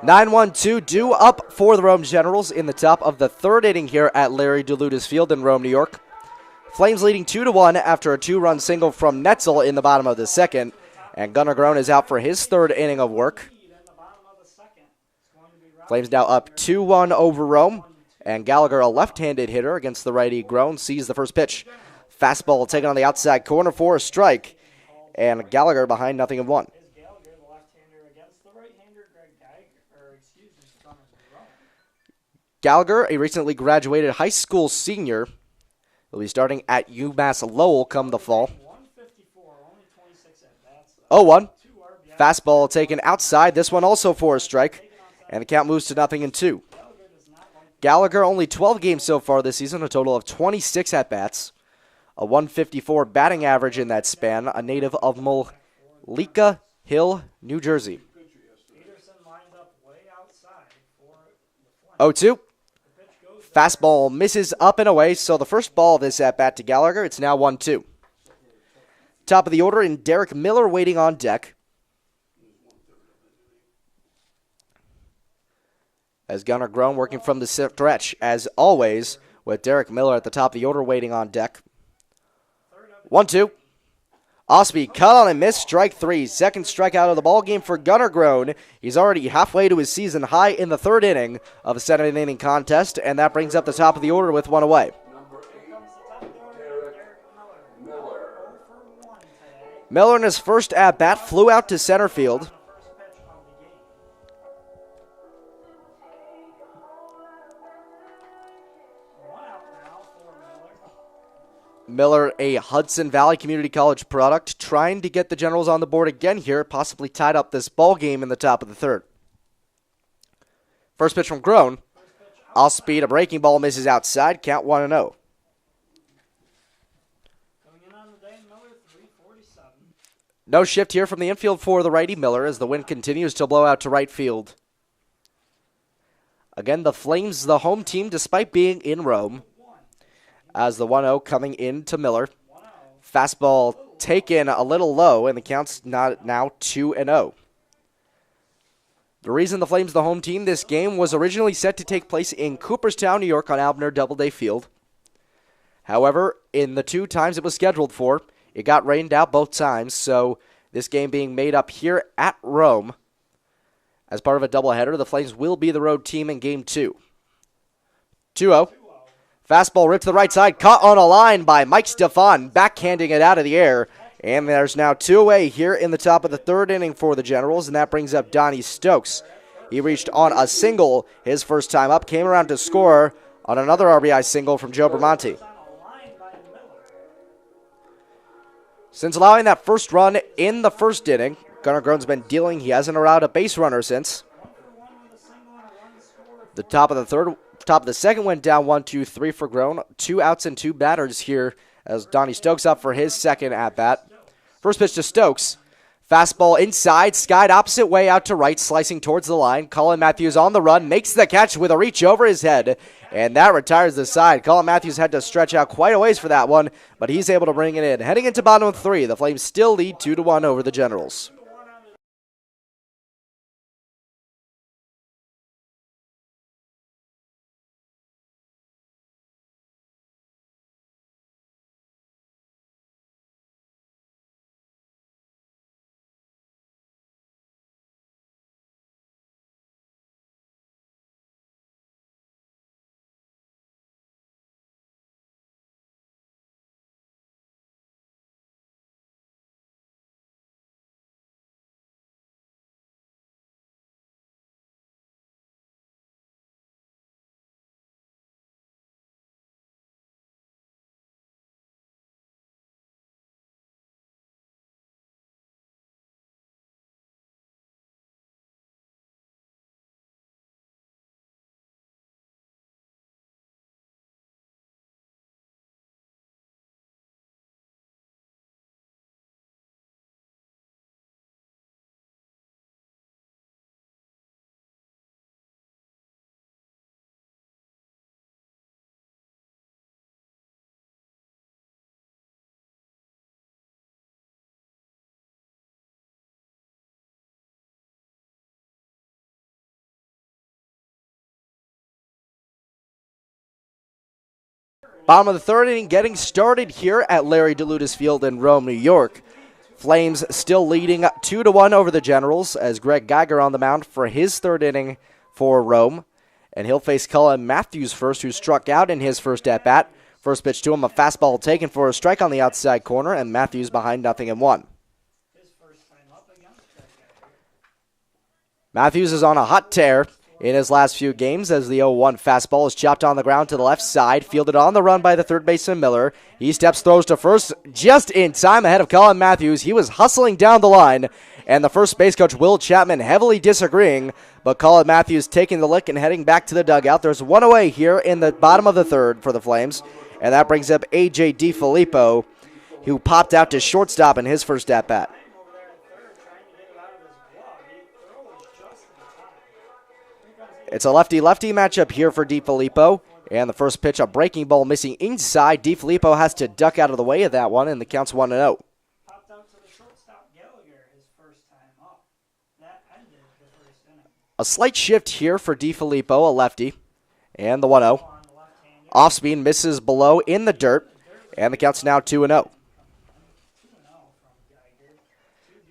(9-1-2) due up for the Rome Generals in the top of the third inning here at Larry DeLutis Field in Rome, New York. Flames leading 2-1 after a 2-run single from Netzel in the bottom of the second. And Gunnar Groen is out for his third inning of work. Flames now up 2-1 over Rome. And Gallagher, a left-handed hitter against the righty Groen, sees the first pitch. Fastball taken on the outside corner for a strike. And Gallagher behind 0-1. Gallagher, a recently graduated high school senior, will be starting at UMass Lowell come the fall. 0-1. Fastball taken outside. This one also for a strike. And the count moves to 0-2. Gallagher only 12 games so far this season, a total of 26 at-bats. A 154 batting average in that span, a native of Mollica Hill, New Jersey. 0-2. Fastball misses up and away, so the first ball of this at-bat to Gallagher, it's now 1-2. Top of the order, and Derek Miller waiting on deck. As Gunnar Groen working from the stretch, as always, with Derek Miller at the top of the order waiting on deck. 1-2. Off-speed cut on and miss, strike three. Second strikeout of the ball game for Gunnar Groen. He's already halfway to his season high in the third inning of a 7-inning contest, and that brings up the top of the order with one away. Miller in his first at-bat flew out to center field. Miller, a Hudson Valley Community College product, trying to get the Generals on the board again here, possibly tied up this ball game in the top of the third. First pitch from Groen. Off speed, a breaking ball misses outside, count 1-0. Coming in on the day, Miller, 347. No shift here from the infield for the righty Miller as the wind continues to blow out to right field. Again, the Flames, the home team, despite being in Rome. As the 1-0 coming in to Miller. Fastball taken a little low, and the count's now 2-0. The reason the Flames, the home team, this game was originally set to take place in Cooperstown, New York on Abner Doubleday Field. However, in the 2 times it was scheduled for, it got rained out both times, so this game being made up here at Rome. As part of a doubleheader, the Flames will be the road team in Game 2. 2-0. Fastball ripped to the right side, caught on a line by Mike Stefan, backhanding it out of the air. And there's now 2 away here in the top of the third inning for the Generals, and that brings up Donnie Stokes. He reached on a single his first time up, came around to score on another RBI single from Joe Bramante. Since allowing that first run in the first inning, Gunnar Groen's been dealing. He hasn't allowed a base runner since. The top of the second went down 1-2-3 for Groen. 2 outs and 2 batters here as Donnie Stokes up for his second at-bat. First pitch to Stokes. Fastball inside, skied opposite way out to right, slicing towards the line. Colin Matthews on the run, makes the catch with a reach over his head, and that retires the side. Colin Matthews had to stretch out quite a ways for that one, but he's able to bring it in. Heading into bottom of 3, the Flames still lead 2-1 over the Generals. Bottom of the third inning getting started here at Larry DeLutis Field in Rome, New York. Flames still leading 2-1 over the Generals as Greg Geiger on the mound for his third inning for Rome. And he'll face Cullen Matthews first, who struck out in his first at-bat. First pitch to him, a fastball taken for a strike on the outside corner, and Matthews behind 0-1. Matthews is on a hot tear in his last few games as the 0-1 fastball is chopped on the ground to the left side, fielded on the run by the third baseman Miller. He steps, throws to first just in time ahead of Cullen Matthews. He was hustling down the line, and the first base coach Will Chapman heavily disagreeing, but Cullen Matthews taking the lick and heading back to the dugout. There's one away here in the bottom of the third for the Flames, and that brings up A.J. DiFilippo, who popped out to shortstop in his first at-bat. It's a lefty-lefty matchup here for DiFilippo. And the first pitch, a breaking ball missing inside. DiFilippo has to duck out of the way of that one, and the count's 1-0. Popped out to the shortstop Gallagher his first time up. That ended the first inning. A slight shift here for DiFilippo, a lefty. And the 1-0. Off speed misses below in the dirt, and the count's now 2-0.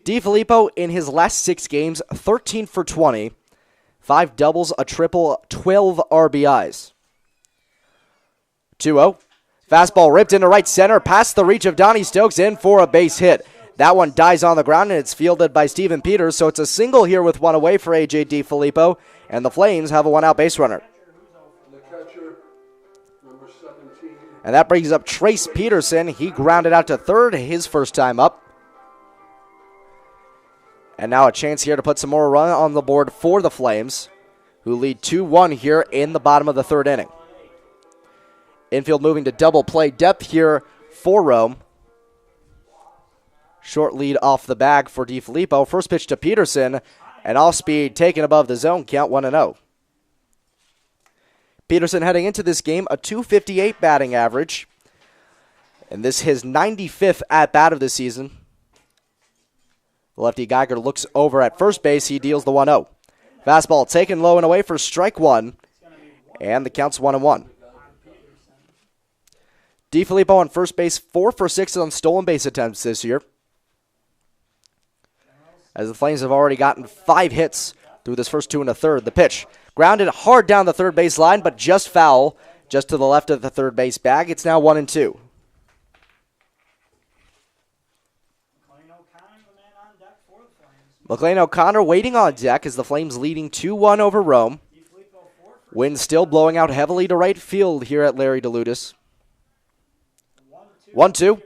DiFilippo in his last 6 games, 13 for 20. 5 doubles, a triple, 12 RBIs. 2-0. Fastball ripped into right center, past the reach of Donnie Stokes, in for a base hit. That one dies on the ground, and it's fielded by Steven Peters, so it's a single here with one away for A.J. DiFilippo, and the Flames have a one-out base runner. The catcher, number 17. And that brings up Trace Peterson. He grounded out to third his first time up. And now a chance here to put some more run on the board for the Flames, who lead 2-1 here in the bottom of the third inning. Infield moving to double play depth here for Rome. Short lead off the bag for DiFilippo. First pitch to Peterson, and off speed taken above the zone, count 1-0. Peterson heading into this game, a .258 batting average. And this his 95th at-bat of the season. Lefty Geiger looks over at first base. He deals the 1-0. Fastball taken low and away for strike one. And the count's 1-1. DiFilippo on first base, 4 for 6 on stolen base attempts this year, as the Flames have already gotten 5 hits through this first 2 1/3. The pitch grounded hard down the third base line, but just foul, just to the left of the third base bag. It's now 1-2. McLean O'Connor waiting on deck as the Flames leading 2-1 over Rome. Wind still blowing out heavily to right field here at Larry DeLutis. 1-2.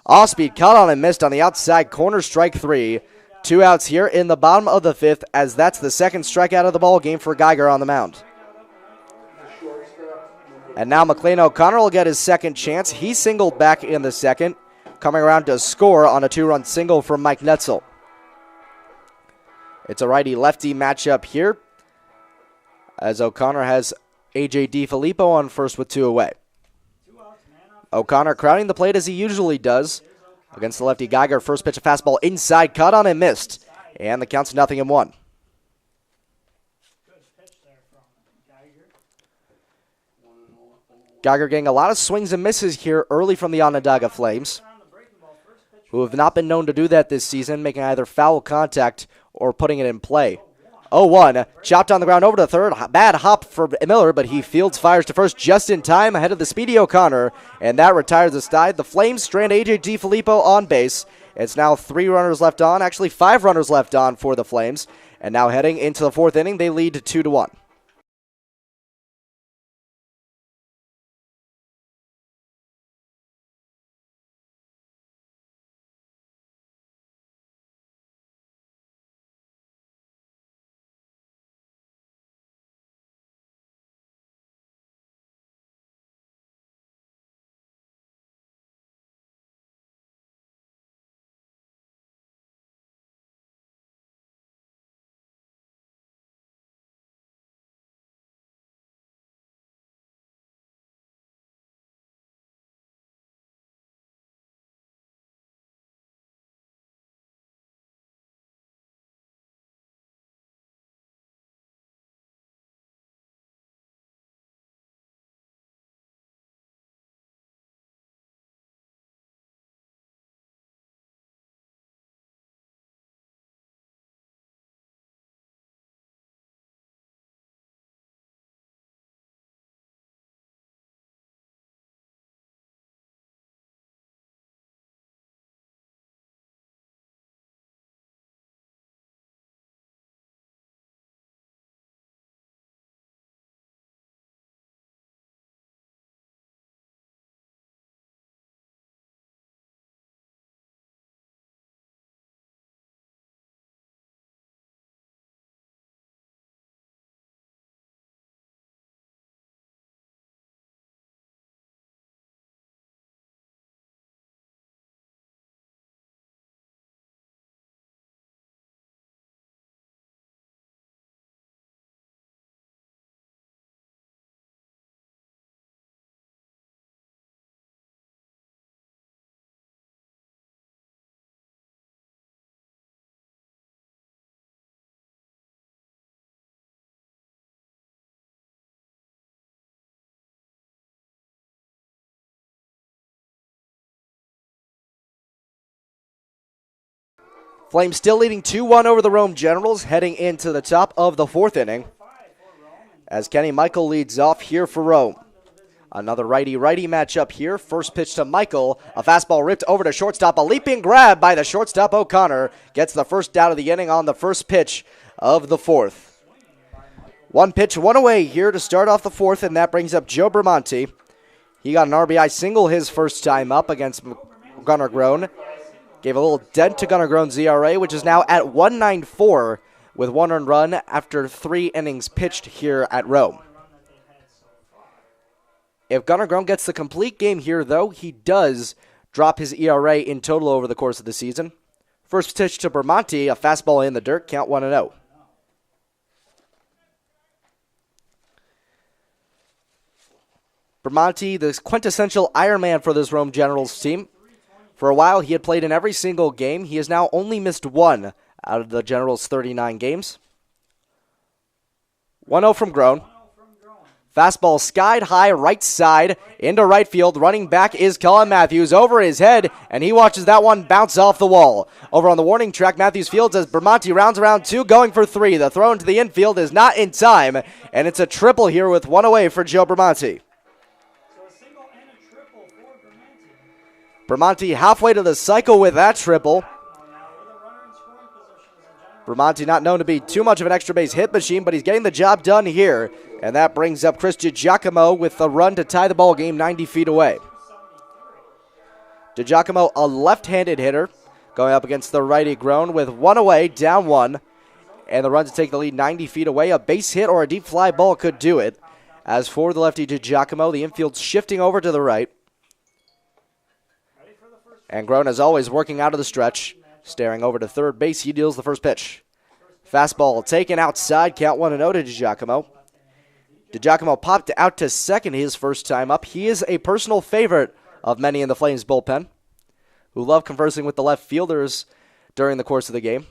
Off-speed caught on and missed on the outside corner, strike 3. 2 outs here in the bottom of the 5th, as that's the second strikeout of the ball game for Geiger on the mound. And now McLean O'Connor will get his second chance. He singled back in the second, coming around to score on a 2-run single from Mike Netzel. It's a righty-lefty matchup here, as O'Connor has A.J. DiFilippo on first with 2 away. O'Connor crowding the plate as he usually does against the lefty Geiger. First pitch, a fastball inside, caught on and missed. And the count's 0-1. Geiger getting a lot of swings and misses here early from the Onondaga Flames, who have not been known to do that this season, making either foul contact or putting it in play. 0-1, chopped on the ground over to third. Bad hop for Miller, but he fields, fires to first just in time ahead of the speedy O'Connor, and that retires the side. The Flames strand A.J. DiFilippo on base. It's now 3 runners left on, actually 5 runners left on for the Flames, and now heading into the 4th inning, they lead 2-1. Flames still leading 2-1 over the Rome Generals heading into the top of the fourth inning as Kenny Michael leads off here for Rome. Another righty-righty matchup here. First pitch to Michael. A fastball ripped over to shortstop. A leaping grab by the shortstop O'Connor. Gets the first out of the inning on the first pitch of the fourth. One pitch, one away here to start off the fourth, and that brings up Joe Bramante. He got an RBI single his first time up against Gunnar Groen. Gave a little dent to Gunnar Groen's ERA, which is now at 1.94 with one earned run after 3 innings pitched here at Rome. If Gunnar Groen gets the complete game here, though, he does drop his ERA in total over the course of the season. First pitch to Bramante, a fastball in the dirt, count 1-0. Bramante, the quintessential Ironman for this Rome Generals team. For a while, he had played in every single game. He has now only missed one out of the Generals' 39 games. 1-0 from Groen. Fastball skied high right side into right field. Running back is Colin Matthews over his head, and he watches that one bounce off the wall. Over on the warning track, Matthews fields as Bramante rounds around 2, going for 3. The throw into the infield is not in time, and it's a triple here with 1 away for Joe Bramante. So a single and a triple for Bramante. Bramante halfway to the cycle with that triple. Now with a runner in scoring position as a general. Bramante not known to be too much of an extra base hit machine, but he's getting the job done here. And that brings up Chris DiGiacomo with a run to tie the ball game 90 feet away. DiGiacomo, a left-handed hitter, going up against the righty Groen with 1 away, down 1. And the run to take the lead 90 feet away. A base hit or a deep fly ball could do it. As for the lefty DiGiacomo, the infield's shifting over to the right. And Groen, as always, working out of the stretch. Staring over to third base, he deals the first pitch. Fastball taken outside, count 1-0 to DiGiacomo. DiGiacomo popped out to second his first time up. He is a personal favorite of many in the Flames bullpen, who love conversing with the left fielders during the course of the game.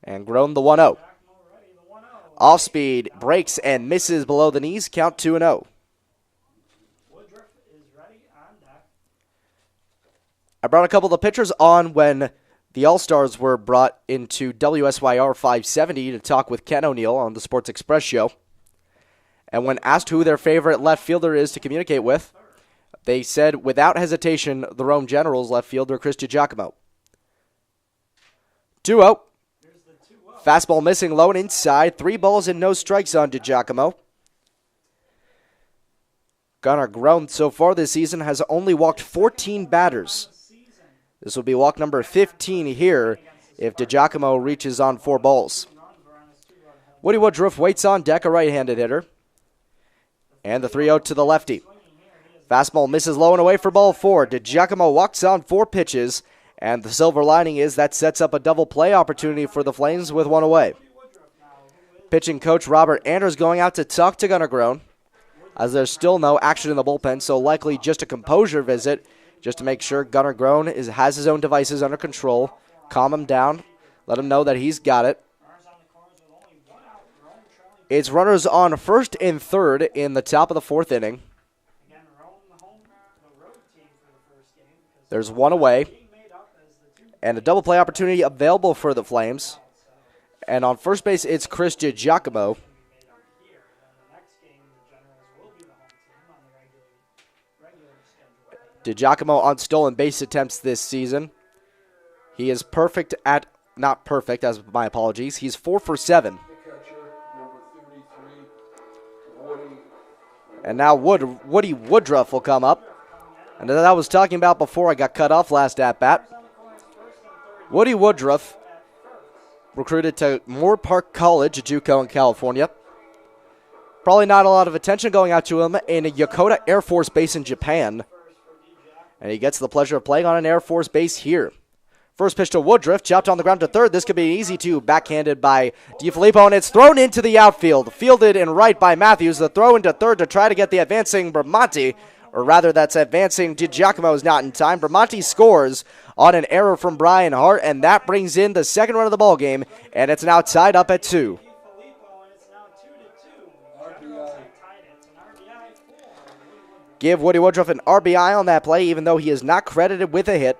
And Groen the 1-0. Off speed, breaks and misses below the knees, count 2-0. Woodruff is ready on deck. I brought a couple of the pitchers on when the All-Stars were brought into WSYR 570 to talk with Ken O'Neill on the Sports Express show. And when asked who their favorite left fielder is to communicate with, they said without hesitation the Rome Generals left fielder Chris DiGiacomo. 2-0. Fastball missing low and inside. 3 balls and no strikes on DiGiacomo. Gunnar Groen so far this season has only walked 14 batters. This will be walk number 15 here if DiGiacomo reaches on 4 balls. Woody Woodruff waits on deck, a right-handed hitter. And the 3-0 to the lefty. Fastball misses low and away for ball 4. DiGiacomo walks on 4 pitches, and the silver lining is that sets up a double play opportunity for the Flames with 1 away. Pitching coach Robert Anders going out to talk to Gunnar Groen, as there's still no action in the bullpen, so likely just a composure visit, just to make sure Gunnar Groen has his own devices under control, calm him down, let him know that he's got it. It's runners on first and third in the top of the 4th inning. There's 1 away, and a double play opportunity available for the Flames. And on first base, it's Chris DiGiacomo. DiGiacomo on stolen base attempts this season. He is perfect at, not perfect, as my apologies. He's 4 for 7. And now Woody Woodruff will come up. And as I was talking about before I got cut off last at-bat, Woody Woodruff, recruited to Moore Park College, JUCO in California. Probably not a lot of attention going out to him in Yokota Air Force Base in Japan. And he gets the pleasure of playing on an Air Force base here. First pitch to Woodruff, chopped on the ground to third. This could be an easy 2, backhanded by DiFilippo, and it's thrown into the outfield. Fielded in right by Matthews. The throw into third to try to get the advancing Bramante, or rather that's advancing DiGiacomo is not in time. Bramante scores on an error from Brian Hart, and that brings in the second run of the ball game, and it's now tied up at 2. Give Woody Woodruff an RBI on that play, even though he is not credited with a hit.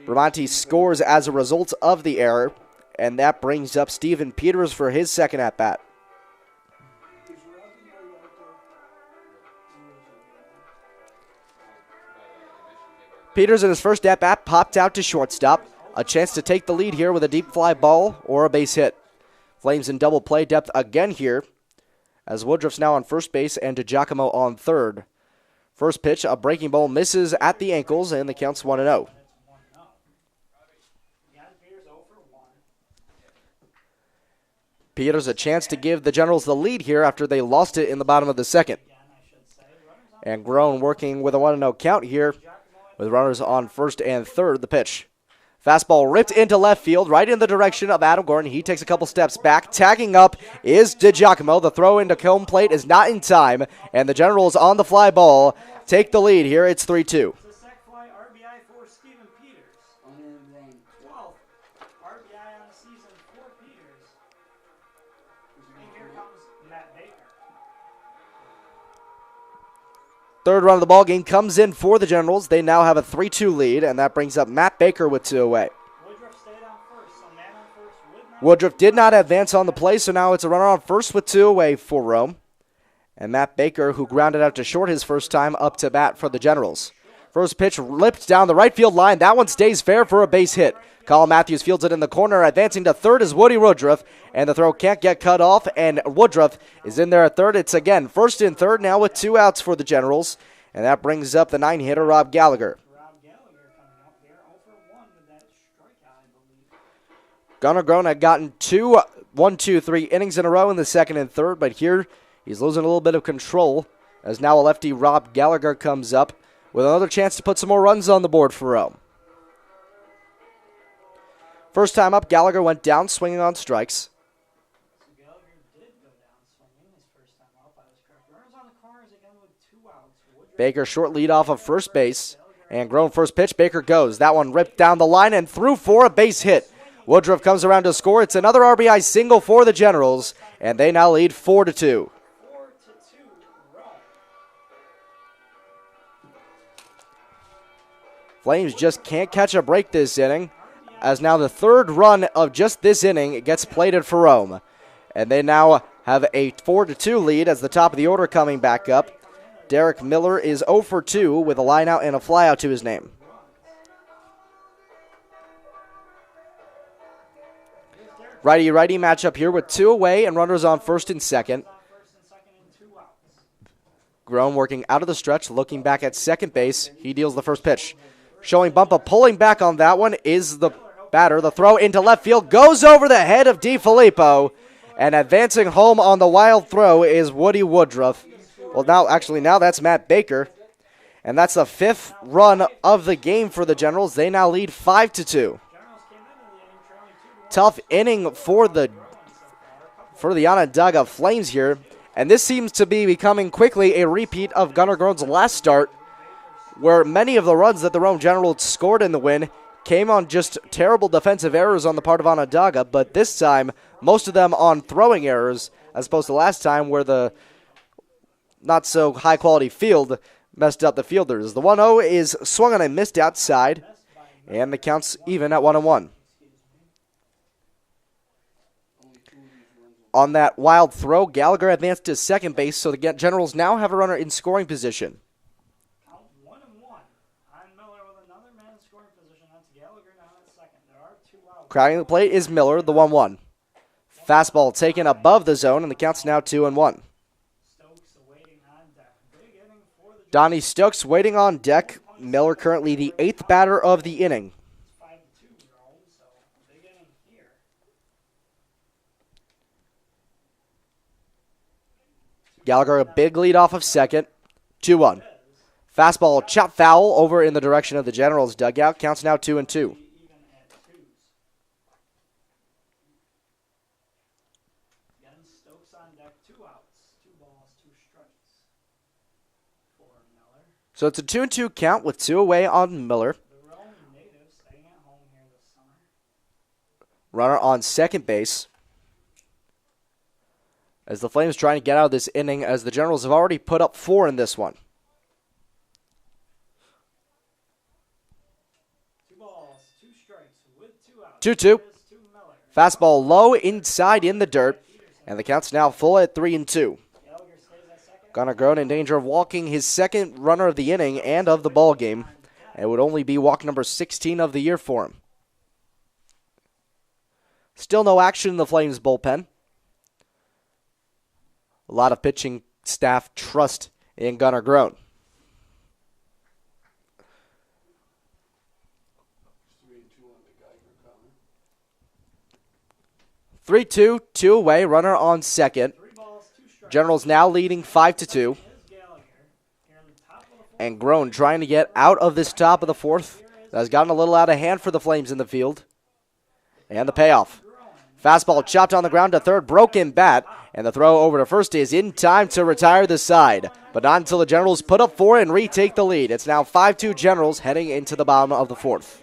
Bramante scores as a result of the error, and that brings up Steven Peters for his second at-bat. Peters in his first at-bat popped out to shortstop. A chance to take the lead here with a deep fly ball or a base hit. Flames in double play depth again here, as Woodruff's now on first base and DiGiacomo on third. First pitch, a breaking ball misses at the ankles, and the count's 1-0. Peters a chance to give the Generals the lead here after they lost it in the bottom of the second. And Groen working with a 1-0 count here with runners on first and third. The pitch. Fastball ripped into left field, right in the direction of Adam Gordon. He takes a couple steps back. Tagging up is DiGiacomo. The throw into home plate is not in time, and the Generals on the fly ball take the lead here. It's 3-2. It's a sac fly RBI for Steven Peters. 12th RBI on the season for Peters. And here comes Matt Baker. Third run of the ball game comes in for the Generals. They now have a 3-2 lead, and that brings up Matt Baker with 2 away. Woodruff stayed on first, so man on first with Matt. Woodruff did not advance on the play, so now it's a runner on first with 2 away for Rome. And Matt Baker, who grounded out to short his first time up to bat for the Generals. First pitch ripped down the right field line. That one stays fair for a base hit. Colin Matthews fields it in the corner. Advancing to third is Woody Woodruff, and the throw can't get cut off, and Woodruff is in there at third. It's again first and third now with 2 outs for the Generals, and that brings up the 9-hitter Rob Gallagher. Rob Gallagher coming up here 0-for-1 with that strikeout, I believe. Gunnar Groen had gotten 2 1-2-3 innings in a row in the second and third, but here he's losing a little bit of control as now a lefty Rob Gallagher comes up with another chance to put some more runs on the board for Rome. First time up, Gallagher went down swinging on strikes. So Gallagher did go down swinging his first time up. I was correct. Runners on the corners again with 2 outs. Woodruff Baker short lead off of first base, and Groen first pitch. Baker goes. That one ripped down the line and through for a base hit. Woodruff comes around to score. It's another RBI single for the Generals, and they now lead 4-2. 4-2 Rome. Flames just can't catch a break this inning, as now the third run of just this inning gets plated for Rome. And they now have a 4-2 lead as the top of the order coming back up. Derek Miller is 0-for-2 with a line out and a fly out to his name. Righty-righty matchup here with 2 away and runners on first and second. Groen working out of the stretch, looking back at second base. He deals the first pitch. Showing Bumpa pulling back on that one is the batter. The throw into left field goes over the head of DiFilippo, and advancing home on the wild throw is Woody Woodruff. Well, now that's Matt Baker, and that's the 5th run of the game for the Generals. They now lead 5-2. Tough inning for the Onondaga Flames here, and this seems to be becoming quickly a repeat of Gunnar Groen's last start, where many of the runs that the Rome Generals scored in the win came on just terrible defensive errors on the part of Onondaga, but this time, most of them on throwing errors, as opposed to last time where the not-so-high-quality field messed up the fielders. The 1-0 is swung on and missed outside, and the count's even at 1-1. On that wild throw, Gallagher advanced to second base, so the Generals now have a runner in scoring position. Count 1-1. On Miller with another man in scoring position. That's Gallagher down at second. There are 2 outs. Crowding the plate is Miller, the 1-1. Fastball taken above the zone, and the count's now 2-1. Stokes waiting on deck. Big inning for the Donnie Stokes waiting on deck. Miller currently the 8th batter of the inning. 5-2 Rome, so big inning here. Gallagher a big lead off of second. 2-1. Fastball chop foul over in the direction of the Generals dugout. Counts now 2-2. Even at 2s. Again, Stokes on deck. 2 outs. 2 balls, 2 strikes for Miller. So it's a 2-2 count with 2 away on Miller. The Rome natives staying at home here this summer. Runner on second base. As the Flames trying to get out of this inning, as the Generals have already put up 4 in this one. 2 balls, 2 2-2. Fastball low inside in the dirt. And the count's now full at 3-2. Gunnar Groen in danger of walking his second runner of the inning and of the ball game. It would only be walk number 16 of the year for him. Still no action in the Flames bullpen. A lot of pitching staff trust in Gunnar Groen. 3-2, 2 away, runner on second. Generals now leading 5-2. And Groen trying to get out of this top of the fourth. That's gotten a little out of hand for the Flames in the field. And the payoff. Fastball chopped on the ground to third, broken bat. And the throw over to first is in time to retire the side. But not until the Generals put up 4 and retake the lead. It's now 5-2 Generals heading into the bottom of the fourth.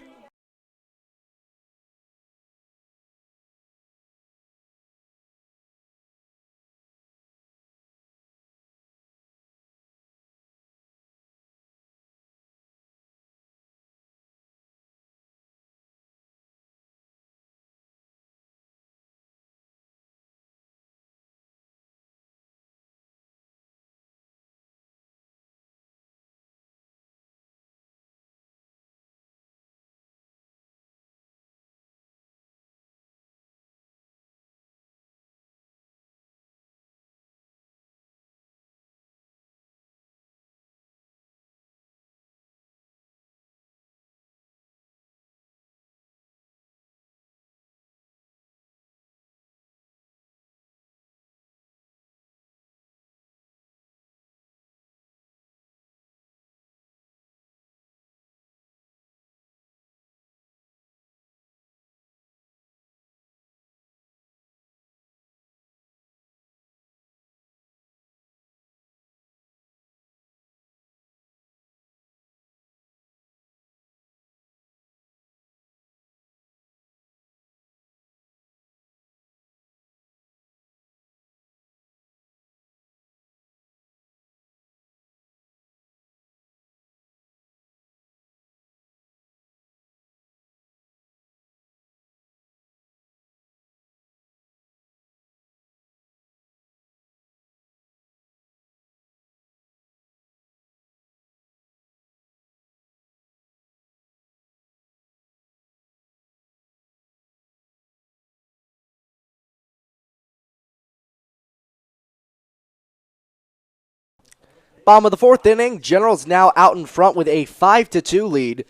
Bottom of the fourth inning, Generals now out in front with a 5-2 lead.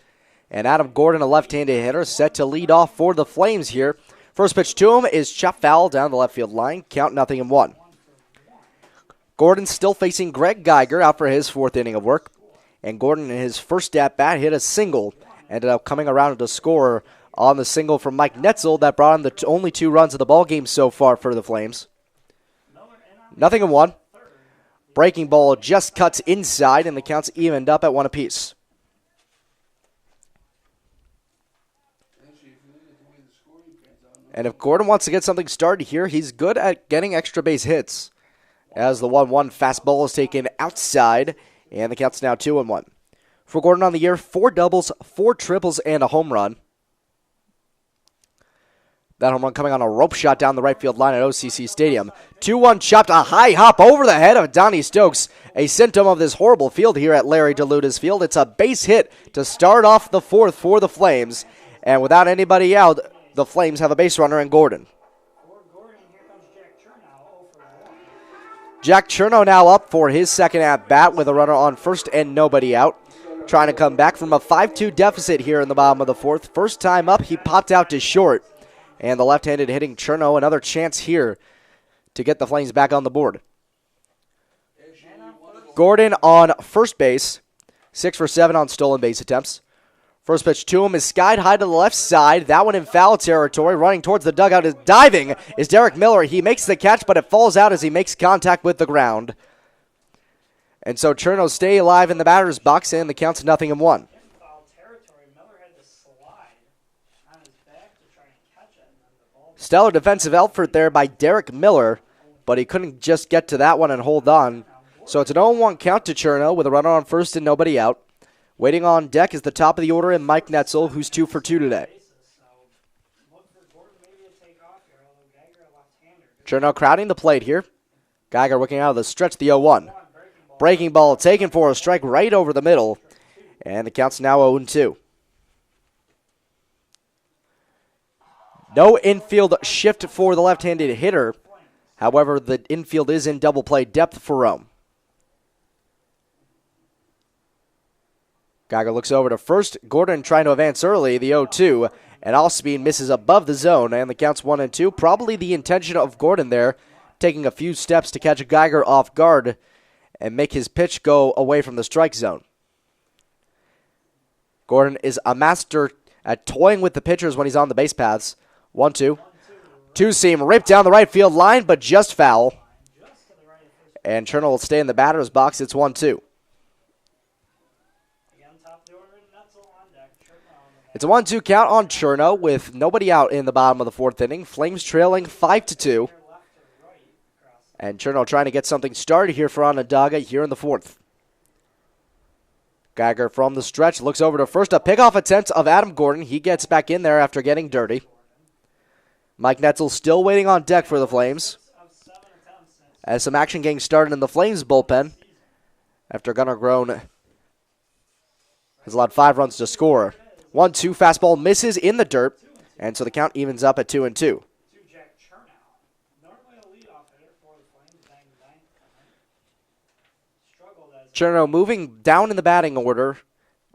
And Adam Gordon, a left-handed hitter, set to lead off for the Flames here. First pitch to him is chopped foul down the left field line. Count 0-1. Gordon still facing Greg Geiger out for his fourth inning of work. And Gordon in his first at-bat hit a single. Ended up coming around to score on the single from Mike Netzel that brought him the only 2 runs of the ball game so far for the Flames. 0-1. Breaking ball just cuts inside, and the count's evened up at 1 apiece. And if Gordon wants to get something started here, he's good at getting extra base hits. As the 1-1 fastball is taken outside, and the count's now 2-1. For Gordon on the year, 4 doubles, 4 triples, and a home run. That home run coming on a rope shot down the right field line at OCC Stadium. 2-1 chopped, a high hop over the head of Donnie Stokes. A symptom of this horrible field here at Larry DeLuda's field. It's a base hit to start off the fourth for the Flames. And without anybody out, the Flames have a base runner in Gordon. Jack Chernow now up for his second at-bat with a runner on first and nobody out. Trying to come back from a 5-2 deficit here in the bottom of the fourth. First time up, he popped out to short. And the left-handed hitting Chernow, another chance here to get the Flames back on the board. Gordon on first base, 6 for 7 on stolen base attempts. First pitch to him is skied high to the left side. That one in foul territory. Running towards the dugout is diving is Derek Miller. He makes the catch, but it falls out as he makes contact with the ground. And so Chernow stay alive in the batter's box, and the count's 0-1. Stellar defensive effort there by Derek Miller, but he couldn't just get to that one and hold on. So it's an 0-1 count to Chernow with a runner on first and nobody out. Waiting on deck is the top of the order and Mike Netzel, who's 2 for 2 today. Cherno crowding the plate here. Geiger working out of the stretch, the 0-1. Breaking ball taken for a strike right over the middle. And the count's now 0-2. No infield shift for the left-handed hitter. However, the infield is in double play depth for Rome. Geiger looks over to first. Gordon trying to advance early, the 0-2. And Allspeed misses above the zone, and the count's 1-2. Probably the intention of Gordon there, taking a few steps to catch Geiger off guard and make his pitch go away from the strike zone. Gordon is a master at toying with the pitchers when he's on the base paths. 1-2. Two-seam ripped down the right field line, but just foul. And Cherno will stay in the batter's box. It's 1-2. It's a 1-2 count on Cherno with nobody out in the bottom of the fourth inning. Flames trailing 5-2. And Cherno trying to get something started here for Onondaga here in the fourth. Geiger from the stretch looks over to first. A pickoff attempt of Adam Gordon. He gets back in there after getting dirty. Mike Netzel still waiting on deck for the Flames, as some action getting started in the Flames bullpen after Gunnar Groen has allowed 5 runs to score. 1-2 fastball misses in the dirt, and so the count evens up at 2-2. Cherno moving down in the batting order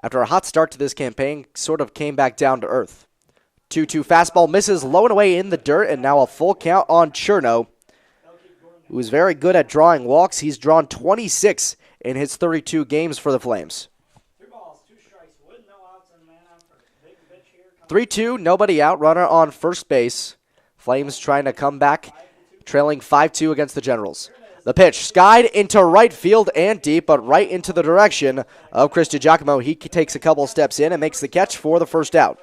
after a hot start to this campaign, sort of came back down to earth. 2-2 fastball misses low and away in the dirt, and now a full count on Cherno, who's very good at drawing walks. He's drawn 26 in his 32 games for the Flames. 3-2, nobody out, runner on first base. Flames trying to come back, trailing 5-2 against the Generals. The pitch skied into right field and deep, but right into the direction of Chris DiGiacomo. He takes a couple steps in and makes the catch for the first out.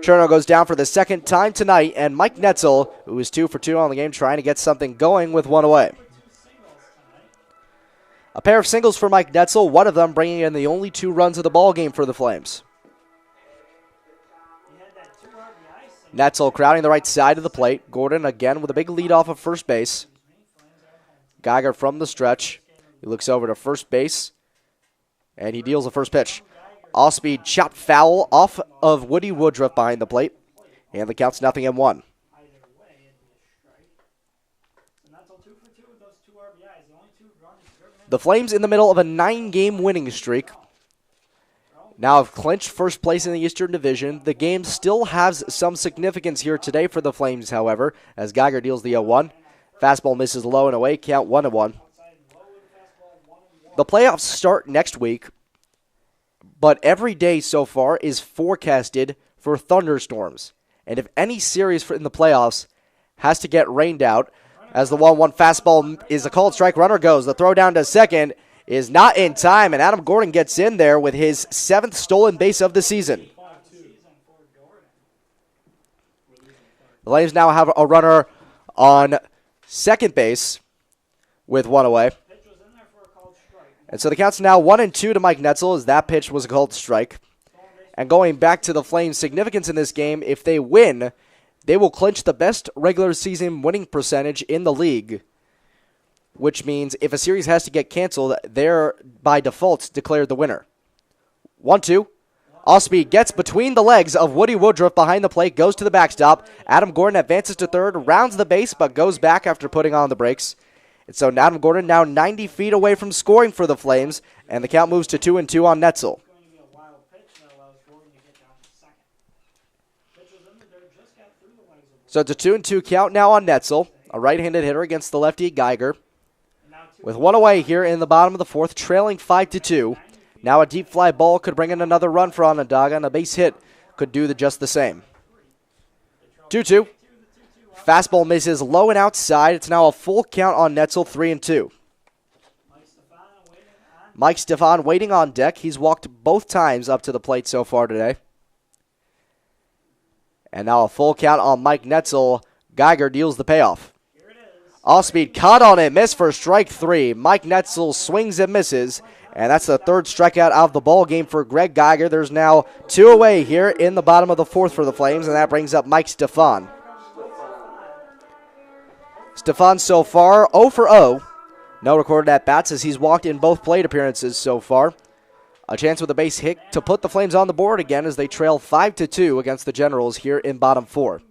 Cherno goes down for the second time tonight, and Mike Netzel, who is 2 for 2 on the game, trying to get something going with one away. A pair of singles for Mike Netzel, one of them bringing in the only 2 runs of the ball game for the Flames. Netzel crowding the right side of the plate. Gordon again with a big lead off of first base. Geiger from the stretch. He looks over to first base, and he deals the first pitch. All-speed chop foul off of Woody Woodruff behind the plate, and the count's 0-1. The Flames in the middle of a 9-game winning streak. Now have clinched first place in the Eastern Division. The game still has some significance here today for the Flames, however, as Geiger deals the 0-1. Fastball misses low and away, count 1-1. The playoffs start next week, but every day so far is forecasted for thunderstorms. And if any series in the playoffs has to get rained out, as the 1-1 fastball is a called strike, runner goes. The throw down to second is not in time, and Adam Gordon gets in there with his 7th stolen base of the season. The Flames now have a runner on second base with 1 away. And so the count's now 1-2 to Mike Netzel, as that pitch was a called strike. And going back to the Flames' significance in this game, if they win, they will clinch the best regular season winning percentage in the league, which means if a series has to get canceled, they're by default declared the winner. 1-2. Allspeed gets between the legs of Woody Woodruff behind the plate, goes to the backstop. Adam Gordon advances to third, rounds the base, but goes back after putting on the brakes. And so Adam Gordon now 90 feet away from scoring for the Flames, and the count moves to 2-2 on Netzel. So it's a 2-2 count now on Netzel, a right-handed hitter against the lefty Geiger. With 1 away here in the bottom of the fourth, trailing 5-2. Now a deep fly ball could bring in another run for Onondaga, and a base hit could do just the same. 2-2. Fastball misses low and outside. It's now a full count on Netzel, 3-2. Mike Stefan waiting on deck. He's walked both times up to the plate so far today. And now a full count on Mike Netzel. Geiger deals the payoff. Off-speed caught on it, missed for strike 3. Mike Netzel swings and misses, and that's the third strikeout of the ball game for Greg Geiger. There's now 2 away here in the bottom of the 4th for the Flames, and that brings up Mike Stefan. Stefan so far 0 for 0. No recorded at-bats as he's walked in both plate appearances so far. A chance with a base hit to put the Flames on the board again as they trail 5-2 against the Generals here in bottom 4.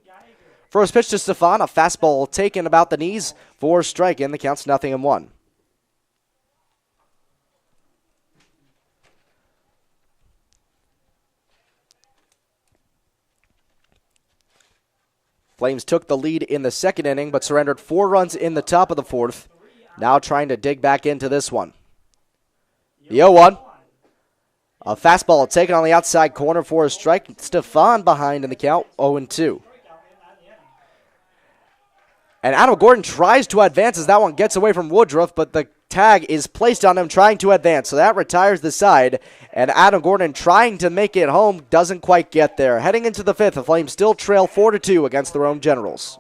First pitch to Stefan, a fastball taken about the knees for strike, and the count's 0-1. Flames took the lead in the second inning, but surrendered 4 runs in the top of the 4th. Now trying to dig back into this one. The 0-1. A fastball taken on the outside corner for a strike. Stefan behind in the count, 0-2. And Adam Gordon tries to advance as that one gets away from Woodruff, but the tag is placed on him trying to advance. So that retires the side, and Adam Gordon trying to make it home doesn't quite get there. Heading into the 5th, the Flames still trail 4-2 against the Rome Generals.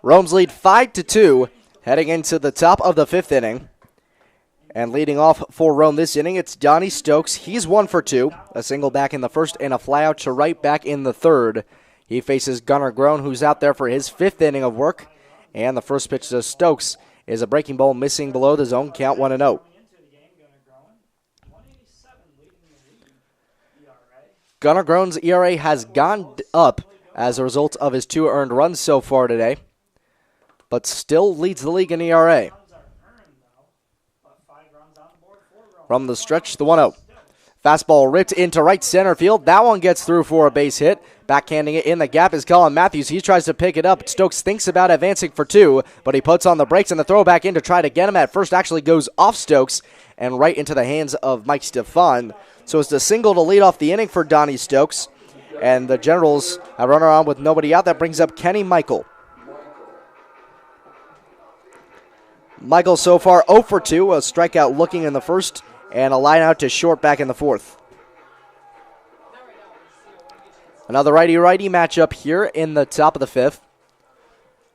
Rome's lead 5-2 heading into the top of the 5th inning. And leading off for Rome this inning, it's Donnie Stokes. He's 1 for 2. A single back in the first and a flyout to right back in the third. He faces Gunnar Groen, who's out there for his 5th inning of work. And the first pitch to Stokes is a breaking ball missing below the zone, count 1-0. Gunnar Groen's ERA has gone up as a result of his 2 earned runs so far today, but still leads the league in ERA. From the stretch, the 1-0. Fastball ripped into right center field. That one gets through for a base hit. Backhanding it in the gap is Colin Matthews. He tries to pick it up. Stokes thinks about advancing for 2, but he puts on the brakes, and the throw back in to try to get him at first actually goes off Stokes and right into the hands of Mike Stefan. So it's a single to lead off the inning for Donnie Stokes, and the Generals have run around with nobody out. That brings up Kenny Michael. Michael so far 0 for 2, a strikeout looking in the first, and a line out to short back in the 4th. Another righty-righty matchup here in the top of the 5th.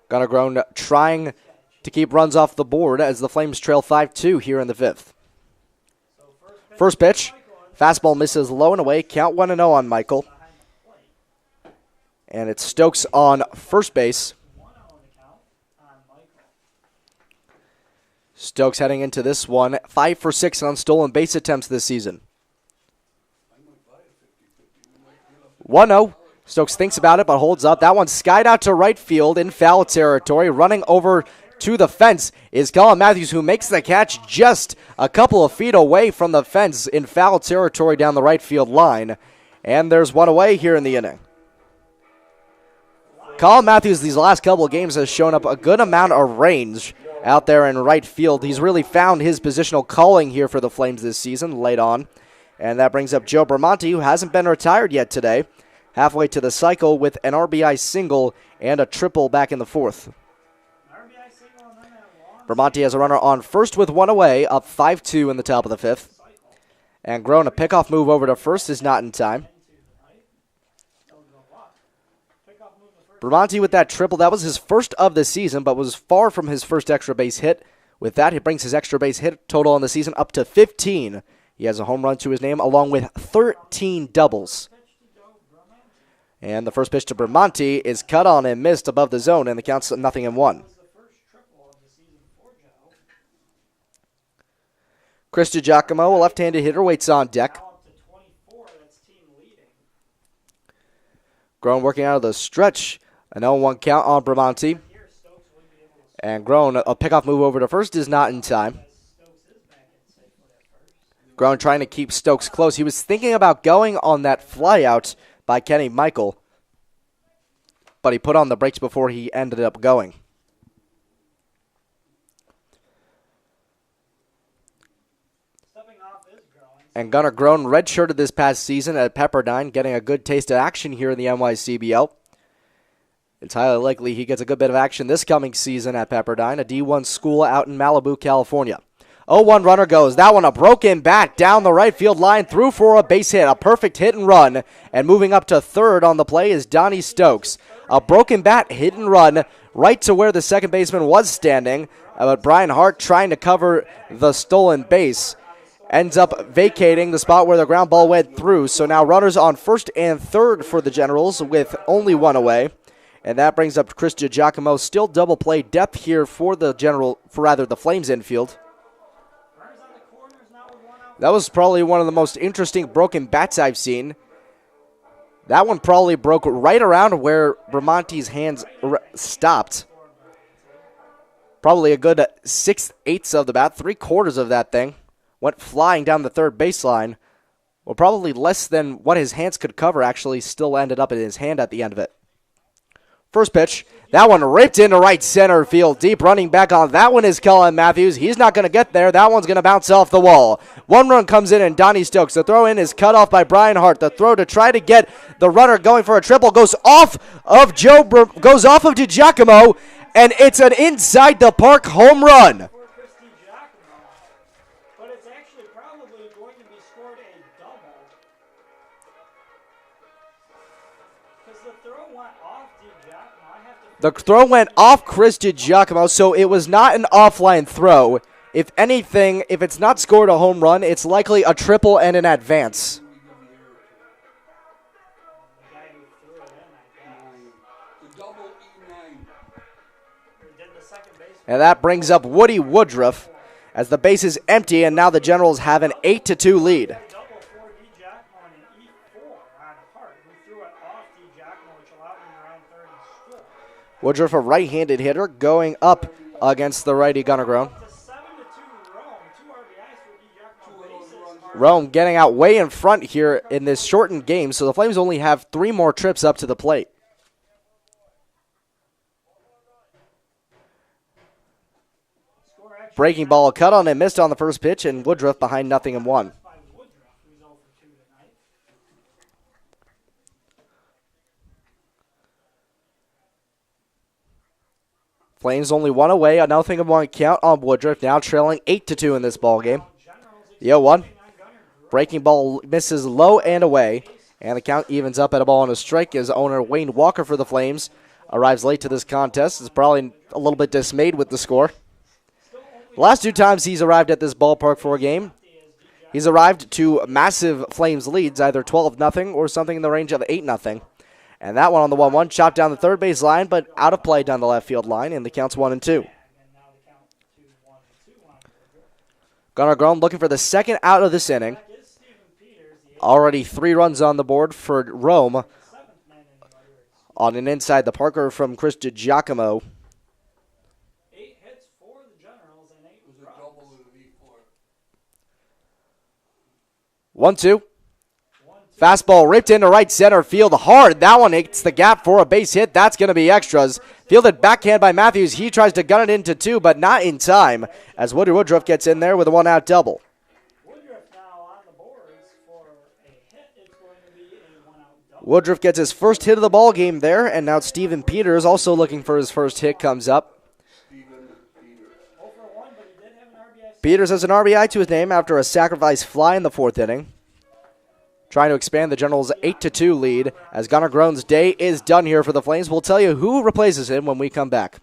Gunnar Groen trying to keep runs off the board as the Flames trail 5-2 here in the 5th. First pitch, fastball misses low and away, count 1-0 on Michael. And it's Stokes on first base. Stokes heading into this one, 5 for 6 on stolen base attempts this season. 1-0. Stokes thinks about it but holds up. That one skied out to right field in foul territory. Running over to the fence is Colin Matthews, who makes the catch just a couple of feet away from the fence in foul territory down the right field line. And there's one away here in the inning. Colin Matthews these last couple of games has shown up a good amount of range out there in right field. He's really found his positional calling here for the Flames this season late on. And that brings up Joe Bramante, who hasn't been retired yet today. Halfway to the cycle with an RBI single and a triple back in the fourth. Bramante has a runner on first with one away, up 5-2 in the top of the fifth. And Groen, a pickoff move over to first is not in time. Bramante with that triple, that was his first of the season, but was far from his first extra base hit. With that, he brings his extra base hit total on the season up to 15. He has a home run to his name along with 13 doubles. And the first pitch to Bramante is cut on and missed above the zone, and the count's 0-1. Chris DiGiacomo, a left-handed hitter, waits on deck. Groen working out of the stretch. An 0-1 count on Bramante. And Groen, a pickoff move over to first is not in time. Groen trying to keep Stokes close. He was thinking about going on that flyout by Kenny Michael, but he put on the brakes before he ended up going. And Gunnar Groen redshirted this past season at Pepperdine, getting a good taste of action here in the NYCBL. It's highly likely he gets a good bit of action this coming season at Pepperdine, a D1 school out in Malibu, California. 0-1 runner goes. That one a broken bat down the right field line, through for a base hit, a perfect hit and run. And moving up to third on the play is Donnie Stokes. A broken bat hit and run right to where the second baseman was standing, but Brian Hart trying to cover the stolen base. Ends up vacating the spot where the ground ball went through. So now runners on first and third for the Generals with only one away. And that brings up Chris DiGiacomo. Still double play depth here for the the Flames infield. That was probably one of the most interesting broken bats I've seen. That one probably broke right around where Bramante's hands stopped. Probably a good 6/8 of the bat, 3/4 of that thing went flying down the third baseline. Well, probably less than what his hands could cover actually still ended up in his hand at the end of it. First pitch, that one ripped into right center field. Deep running back on that one is Colin Matthews. He's not going to get there. That one's going to bounce off the wall. One run comes in and Donnie Stokes. The throw in is cut off by Brian Hart. The throw to try to get the runner going for a triple goes off of DiGiacomo, and it's an inside the park home run. The throw went off Chris DiGiacomo, so it was not an offline throw. If anything, if it's not scored a home run, it's likely a triple and an advance. And that brings up Woody Woodruff as the base is empty, and now the Generals have an 8-2 lead. Woodruff, a right-handed hitter, going up against the righty Gunnar Groen. Rome getting out way in front here in this shortened game, so the Flames only have 3 more trips up to the plate. Breaking ball cut on and missed on the first pitch, and Woodruff behind 0-1. Flames only one away, a 0-1 count on Woodruff, now trailing 8-2 in this ball game. The 0-1. Breaking ball misses low and away, and the count evens up at a ball and a strike as owner Wayne Walker for the Flames arrives late to this contest. Is probably a little bit dismayed with the score. The last 2 times he's arrived at this ballpark for a game, he's arrived to massive Flames leads, either 12-0 or something in the range of 8-0. And that one on the 1-1, chopped down the third base line, but out of play down the left field line, and the count's 1-2. Gunnar Grown looking for the second out of this inning. Back is Steven Peters, the Already 3 runs on the board for Rome 7th man in the order. on an inside the Parker from Chris DiGiacomo. 8 hits for the Generals and 8 It was a runs. double and an E4. 1-2. 1-2. Fastball ripped into right center field hard. That one hits the gap for a base hit. That's going to be extras. Fielded backhand by Matthews. He tries to gun it into 2, but not in time as Woody Woodruff gets in there with a 1-out double. Woodruff now on the boards for a hit. It's going to be a 1-out double. Woodruff gets his first hit of the ball game there, and now Steven Peters also looking for his first hit comes up. Steven Peters. 0 for 1, but he did have an RBI. Peters has an RBI to his name after a sacrifice fly in the 4th inning. Trying to expand the Generals' 8-2 lead as Gunnar Grown's day is done here for the Flames. We'll tell you who replaces him when we come back.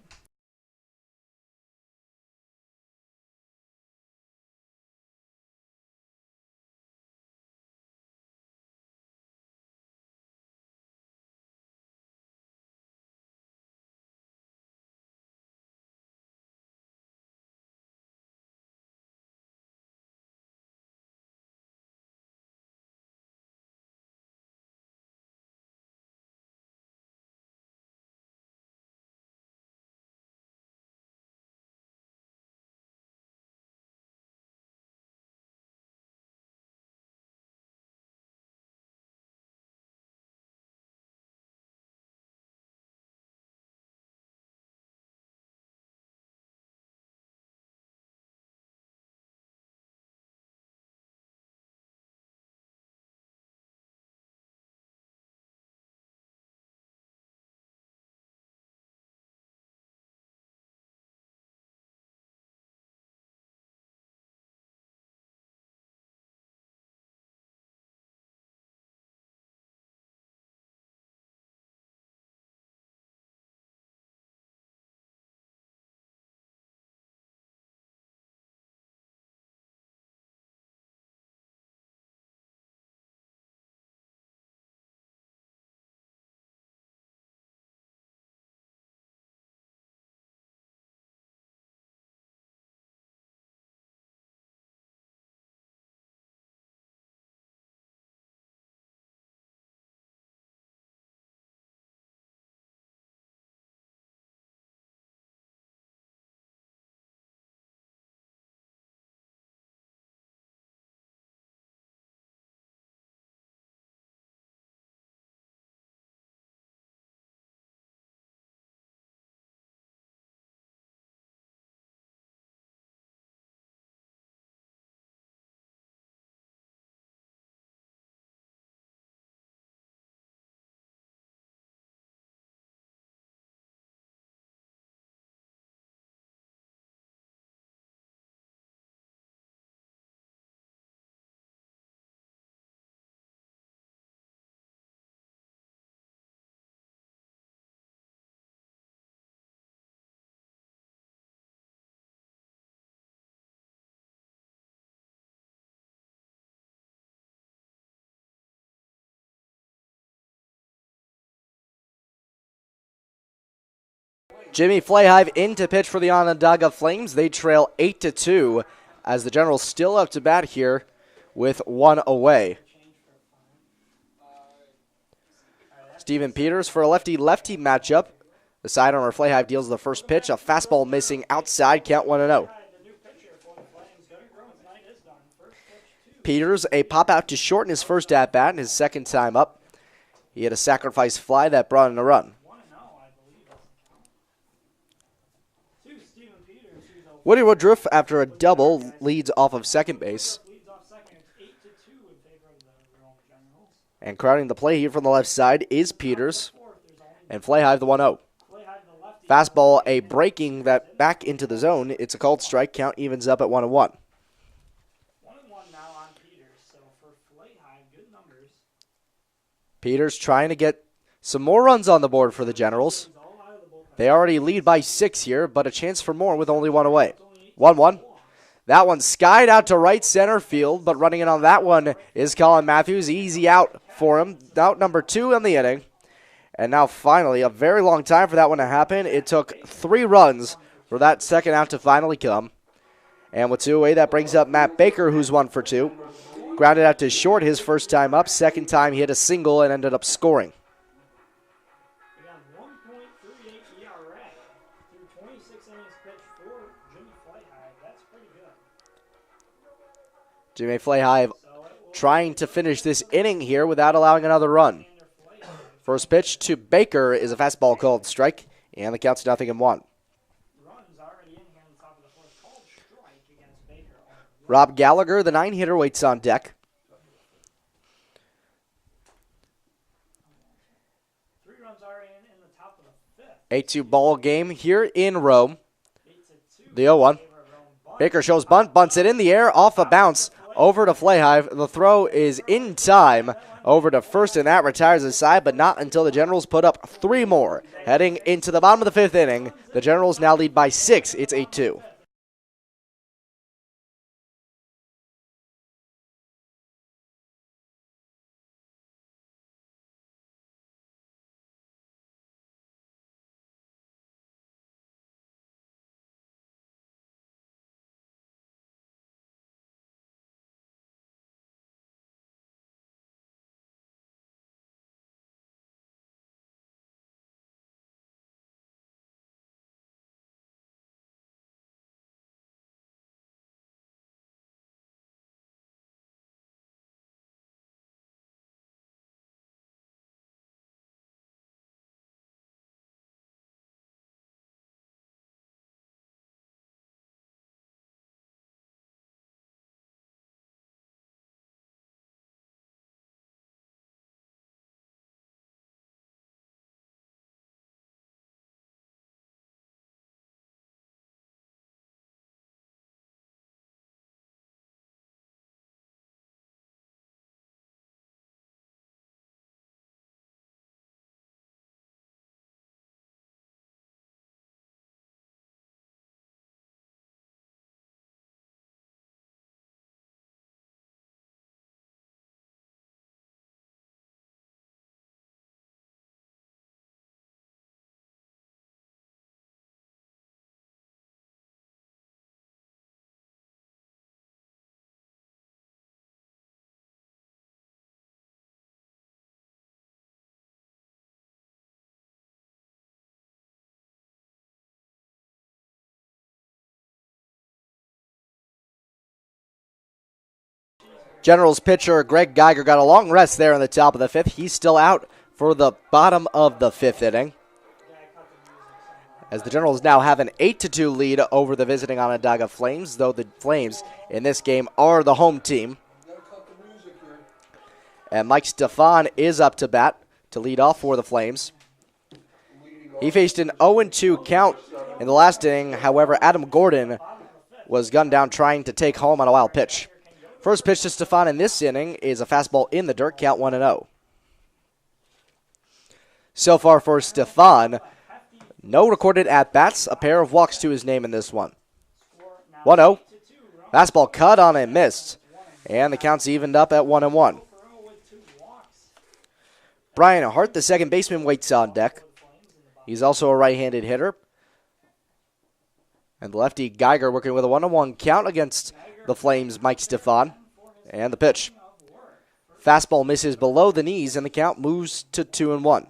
Jimmy Flahive in to pitch for the Onondaga Flames. They trail 8-2 as the Generals still up to bat here with 1 away. Steven Peters for a lefty-lefty matchup. The sidearmer Flahive deals the first pitch. A fastball missing outside, count 1-0. The new pitcher for the Flames, Gunnar Grown, tonight is done. First pitch to Peters, a pop out to shorten his first at-bat and his second time up. He had a sacrifice fly that brought in a run. 1-0, I believe. To Steven Peters, who's a Woody Woodruff, after a double, leads off of second base. leads off second. It's 8-2 in favor of the Rome Generals. And crowding the play here from the left side is Peters. Fourth, there's only And Flahive the 1-0. Flahive, the lefty. Fastball, a breaking that back into the zone. It's a called strike. Count evens up at 1-1. 1-1 now on Peters. So for Flahive, good numbers. Peters trying to get some more runs on the board for the Generals. He's all out of the bullpen. They already lead by 6 here, but a chance for more with only 1 away. 1-1. That one skied out to right center field, but running in on that one is Colin Matthews. Easy out for him. Out number 2 in the inning. And now finally, a very long time for that one to happen. It took 3 runs for that second out to finally come. And with 2 away, that brings up Matt Baker, who's 1 for 2. Grounded out to short his first time up. Second time he hit a single and ended up scoring. We got 1.38 ERA through 26 innings pitched for Jimmy Flyhigh. That's pretty good. Jimmy Flyhigh trying to finish this inning here without allowing another run. First pitch to Baker is a fastball called strike, and the count's 0-1. Runs already in here on the top of the fourth. Called strike against Baker. Rob Gallagher, the 9-hitter, waits on deck. 3 runs already in the top of the fifth. 8-2 ball game here in Rome. 8-2. The 0-1. Baker shows bunt, bunts it in the air, off a bounce, over to Flyhigh. The throw is in time over to first, and that retires his side, but not until the Generals put up 3 more. Heading into the bottom of the 5th inning, the Generals now lead by 6. It's 8-2. Generals pitcher Greg Geiger got a long rest there in the top of the 5th. He's still out for the bottom of the 5th inning, as the Generals now have an 8-2 lead over the visiting Onondaga Flames, though the Flames in this game are the home team. And Mike Stefan is up to bat to lead off for the Flames. He faced an 0-2 count in the last inning. However, Adam Gordon was gunned down trying to take home on a wild pitch. First pitch to Stefan in this inning is a fastball in the dirt, count 1-0. So far for Stefan, no recorded at-bats, a pair of walks to his name in this one. 1-0. Fastball cut on and missed, and the count's evened up at 1-1. Brian Hart, the second baseman, waits on deck. He's also a right-handed hitter. And the lefty Geiger working with a 1-1 count against the Flames' Mike Stefan. And the pitch. Fastball misses below the knees, and the count moves to 2-1.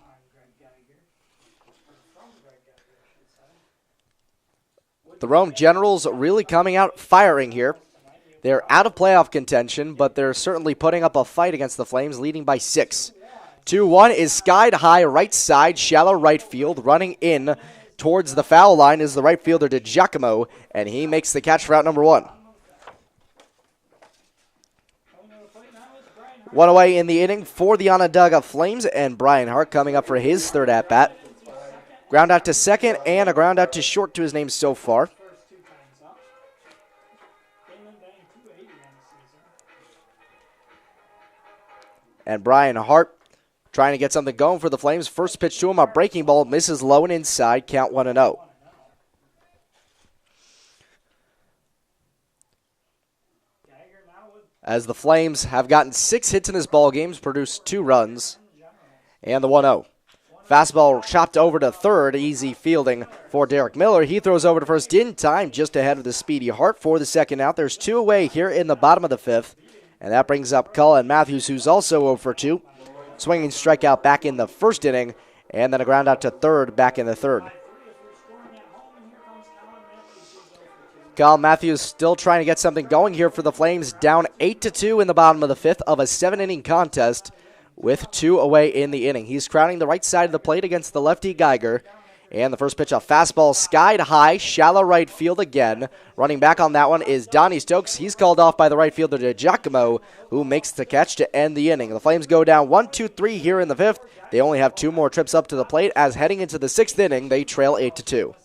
The Rome Generals really coming out firing here. They're out of playoff contention, but they're certainly putting up a fight against the Flames, leading by 6. 2-1 is skied high right side, shallow right field. Running in towards the foul line is the right fielder DiGiacomo, and he makes the catch for out number 1. 1 away in the inning for the Onondaga Flames, and Brian Hart coming up for his third at-bat. Ground out to second and a ground out to short to his name so far. And Brian Hart trying to get something going for the Flames. First pitch to him, a breaking ball, misses low and inside, count 1-0. As the Flames have gotten 6 hits in this ball game, produced 2 runs, and the 1-0. Fastball chopped over to third. Easy fielding for Derek Miller. He throws over to first in time, just ahead of the Speedy Hart for the second out. There's 2 away here in the bottom of the 5th. And that brings up Cullen Matthews, who's also 0 for 2. Swinging strikeout back in the first inning. And then a ground out to third back in the third. Cullen Matthews still trying to get something going here for the Flames. Down 8-2 in the bottom of the 5th of a 7-inning contest, with 2 away in the inning. He's crowding the right side of the plate against the lefty Geiger. And the first pitch, a fastball skied high, shallow right field again. Running back on that one is Donnie Stokes. He's called off by the right fielder DiGiacomo, who makes the catch to end the inning. The Flames go down 1-2-3 here in the 5th. They only have 2 more trips up to the plate, as heading into the 6th inning, they trail 8-2.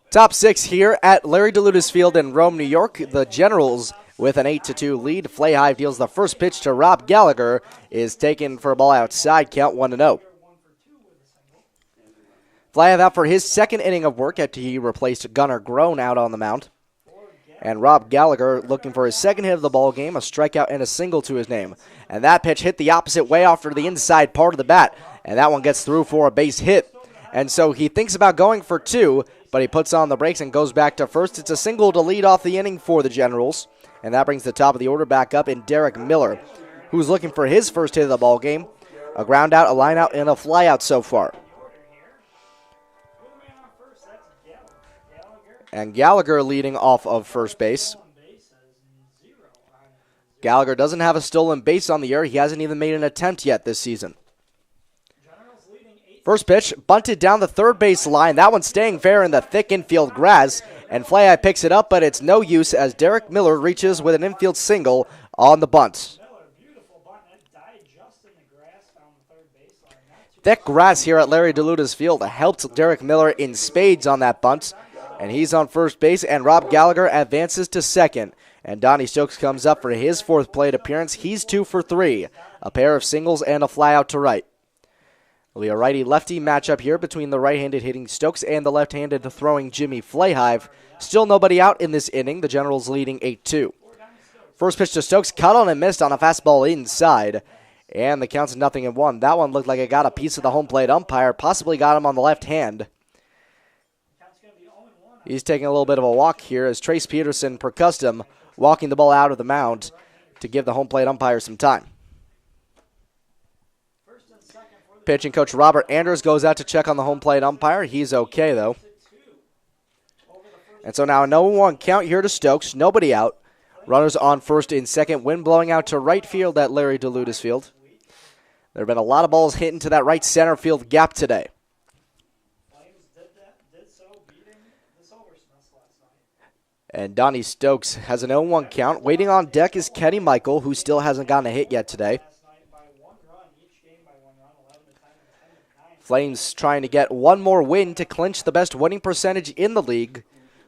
Top 6 here at Larry DeLutis Field in Rome, New York. The Generals with an 8-2 lead. Flahive deals the first pitch to Rob Gallagher. Is taken for a ball outside, count 1-0. Flahive out for his second inning of work after he replaced Gunnar Groen out on the mound. And Rob Gallagher looking for his second hit of the ball game, a strikeout and a single to his name. And that pitch hit the opposite way off to the inside part of the bat. And that one gets through for a base hit. And so he thinks about going for 2, but he puts on the brakes and goes back to first. It's a single to lead off the inning for the Generals. And that brings the top of the order back up in Derek Miller, who's looking for his first hit of the ball game. A ground out, a line out, and a fly out so far. And Gallagher leading off of first base. Gallagher doesn't have a stolen base on the year. He hasn't even made an attempt yet this season. First pitch, bunted down the third base line. That one's staying fair in the thick infield grass. And Flahive picks it up, but it's no use as Derek Miller reaches with an infield single on the bunt. Thick grass here at Larry DeLutis Field helped Derek Miller in spades on that bunt. And he's on first base, and Rob Gallagher advances to second. And Donnie Stokes comes up for his 4th plate appearance. He's 2 for 3. A pair of singles and a fly out to right. It'll be a righty-lefty matchup here between the right-handed hitting Stokes and the left-handed throwing Jimmy Flahive. Still nobody out in this inning. The Generals leading 8-2. First pitch to Stokes, cut on and missed on a fastball inside. And the count's 0-1. That one looked like it got a piece of the home plate umpire, possibly got him on the left hand. He's taking a little bit of a walk here as Trace Peterson, per custom, walking the ball out of the mound to give the home plate umpire some time. Pitching coach Robert Andrews goes out to check on the home plate umpire. He's okay, though. And so now a 0-1 count here to Stokes. Nobody out. Runners on first and second. Wind blowing out to right field at Larry DeLutis Field. There have been a lot of balls hit into that right center field gap today. Flames did so, beating the Silversmiths last night. And Donnie Stokes has an 0-1 count. Waiting on deck is Kenny Michael, who still hasn't gotten a hit yet today. Last night by 1 run, each game by 1 run, 11 to 10 and 10 to 9. Flames trying to get one more win to clinch the best winning percentage in the league,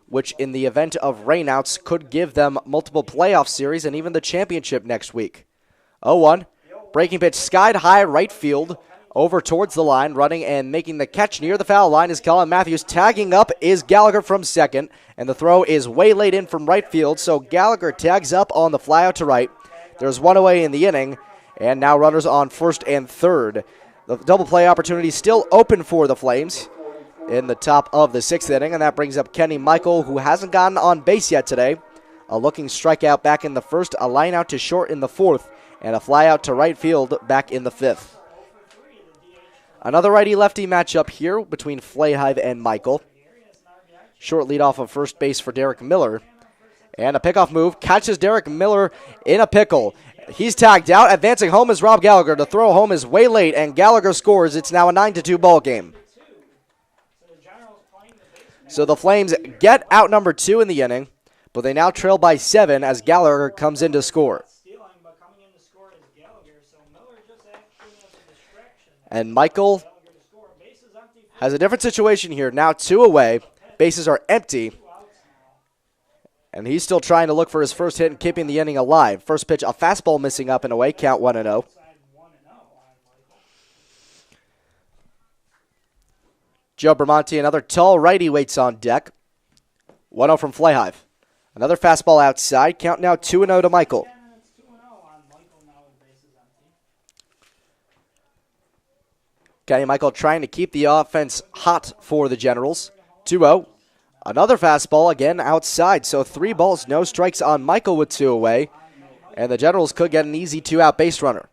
which in the event of rainouts could give them multiple playoff series and even the championship next week. 0-1. Breaking pitch skied high right field over towards the line. Running and making the catch near the foul line is Colin Matthews. Tagging up is Gallagher from second. And the throw is way late in from right field. So Gallagher tags up on the fly out to right. There's one away in the inning. And now runners on first and third. The double play opportunity still open for the Flames in the top of the sixth inning. And that brings up Kenny Michael, who hasn't gotten on base yet today. A looking strikeout back in the first. A line out to short in the fourth. And a fly out to right field back in the fifth. Another righty-lefty matchup here between Flahive and Michael. Short lead off of first base for Derek Miller. And a pickoff move catches Derek Miller in a pickle. He's tagged out. Advancing home is Rob Gallagher. The throw home is way late, and Gallagher scores. It's now a 9-2 ball game. So the Flames get out number 2 in the inning, but they now trail by 7 as Gallagher comes in to score. And Michael has a different situation here. Now 2 away. Bases are empty. And he's still trying to look for his first hit and keeping the inning alive. First pitch, a fastball missing up and away. Count 1-0. Joe Bramante, another tall righty, waits on deck. 1-0 from Flahive. Another fastball outside. Count now 2-0 to Michael. Kenny Michael trying to keep the offense hot for the Generals. 2-0. Another fastball again outside. So 3 balls, no strikes on Michael with 2 away. And the Generals could get an easy 2-out base runner.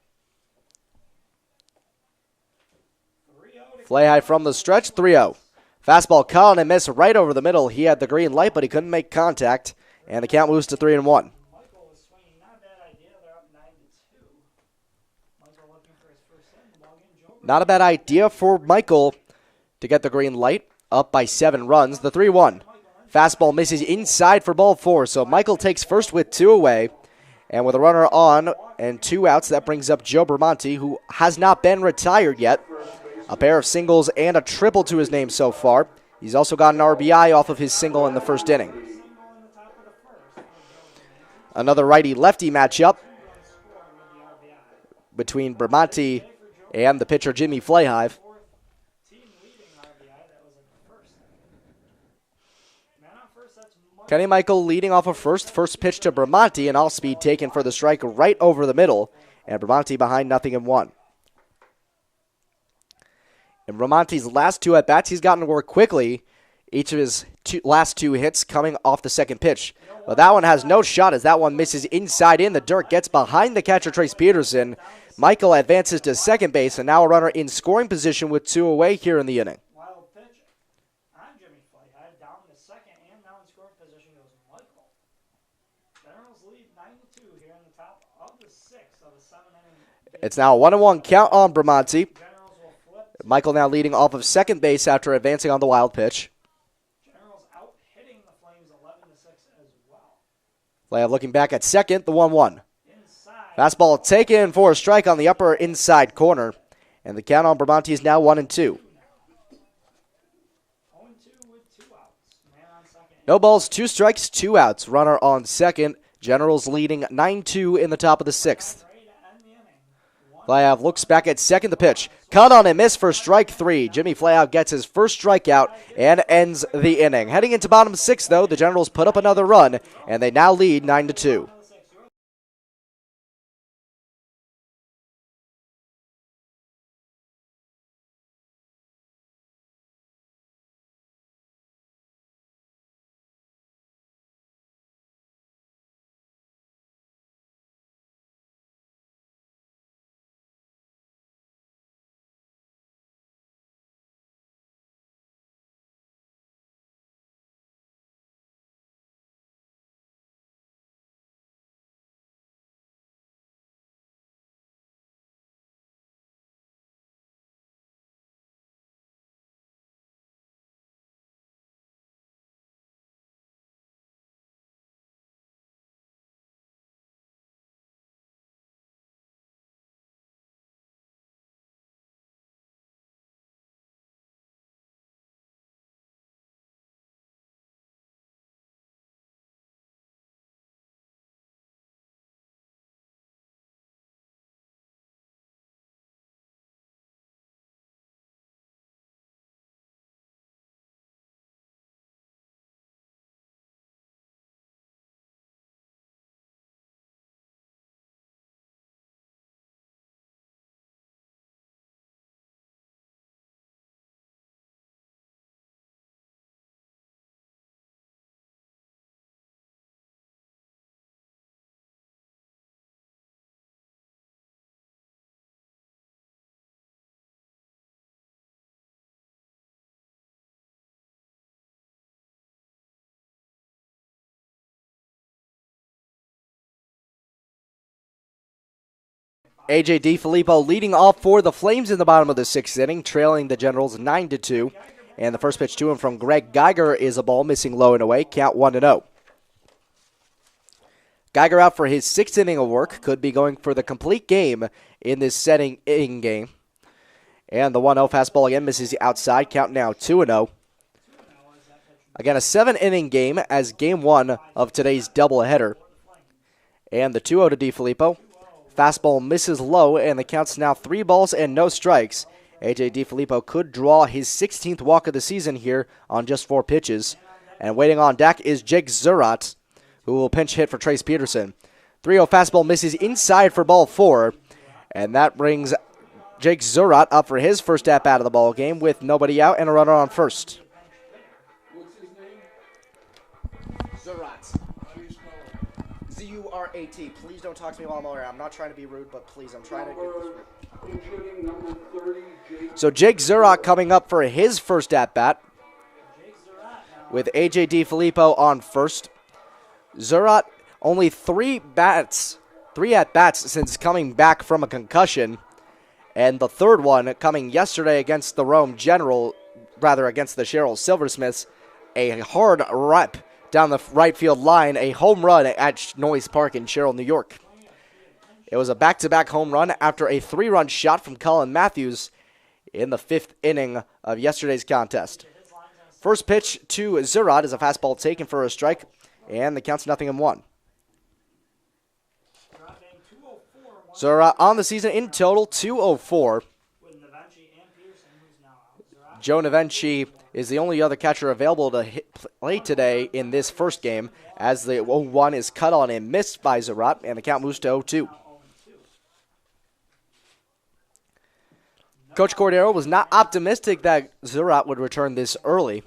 Fly high from the stretch, 3-0. Fastball caught and missed right over the middle. He had the green light, but he couldn't make contact. And the count moves to 3-1. Not a bad idea for Michael to get the green light. Up by 7 runs. The 3-1. Fastball misses inside for ball 4. So Michael takes first with 2 away. And with a runner on and 2 outs, that brings up Joe Bramante, who has not been retired yet. A pair of singles and a triple to his name so far. He's also got an RBI off of his single in the first inning. Another righty-lefty matchup between Bramante and the pitcher Jimmy Flahive. Kenny Michael leading off of first. First pitch to Bramante, and off-speed taken for the strike right over the middle. And Bramante behind 0-1. In Bramante's last 2 at-bats, he's gotten to work quickly. Each of his last 2 hits coming off the second pitch. But that one has no shot as that one misses inside in the dirt. Gets behind the catcher, Trace Peterson. Michael advances to second base, and now a runner in scoring position with 2 away here in the inning. Wild pitch on Jimmy Flahive. Down to second and now in scoring position goes Michael. Generals lead 9-2 here in the top of the 6th of the 7-inning. It's now a 1-1 count on Bramante. Michael now leading off of second base after advancing on the wild pitch. Generals out hitting the Flames 11-6 as well. Flahive looking back at second, the 1-1. Fastball taken for a strike on the upper inside corner. And the count on Bramante is now 1-2. 0-2 with 2 outs. Man on second. No balls, 2 strikes, 2 outs. Runner on second. Generals leading 9-2 in the top of the 6th. Flahive looks back at second, the pitch. Cut on and miss for strike 3. Jimmy Flahive gets his first strikeout and ends the inning. Heading into bottom 6, though, the Generals put up another run, and they now lead 9-2. A.J. DiFilippo leading off for the Flames in the bottom of the sixth inning, trailing the Generals 9-2. And the first pitch to him from Greg Geiger is a ball missing low and away, count 1-0. Geiger out for his sixth inning of work, could be going for the complete game in this inning game. And the 1-0 fastball again misses the outside, count now 2-0. Again, a 7-inning game as game one of today's doubleheader. And the 2-0 to DiFilippo. Fastball misses low, and the count's now 3 balls and no strikes. A.J. DiFilippo could draw his 16th walk of the season here on just 4 pitches. And waiting on deck is Jake Zurat, who will pinch hit for Trace Peterson. 3-0 fastball misses inside for ball 4. And that brings Jake Zurat up for his first at-bat of the ball game with nobody out and a runner on first. What's his name? Zurat. How do you spell it? Z-U-R-A-T. Please don't talk to me while I'm over here. I'm not trying to be rude, but please, I'm trying to get this right. Injuring number 30, Jake. So Jake Zurat coming up for his first at-bat with A.J. DiFilippo on first. Zurat only 3 at-bats since coming back from a concussion. And the third one coming yesterday against the Rome General, rather against the Cheryl Silversmiths. A hard rep down the right field line, a home run at Noyes Park in Cheryl, New York. It was a back-to-back home run after a 3-run shot from Colin Matthews in the 5th inning of yesterday's contest. First pitch to Zurat is a fastball taken for a strike, and the count's 0-1. Zurat on the season in total, 204. Joe Navenchi is the only other catcher available to play today in this first game, as the 0-1 is cut on and missed by Zurat, and the count moves to 0-2. Coach Cordero was not optimistic that Zurat would return this early.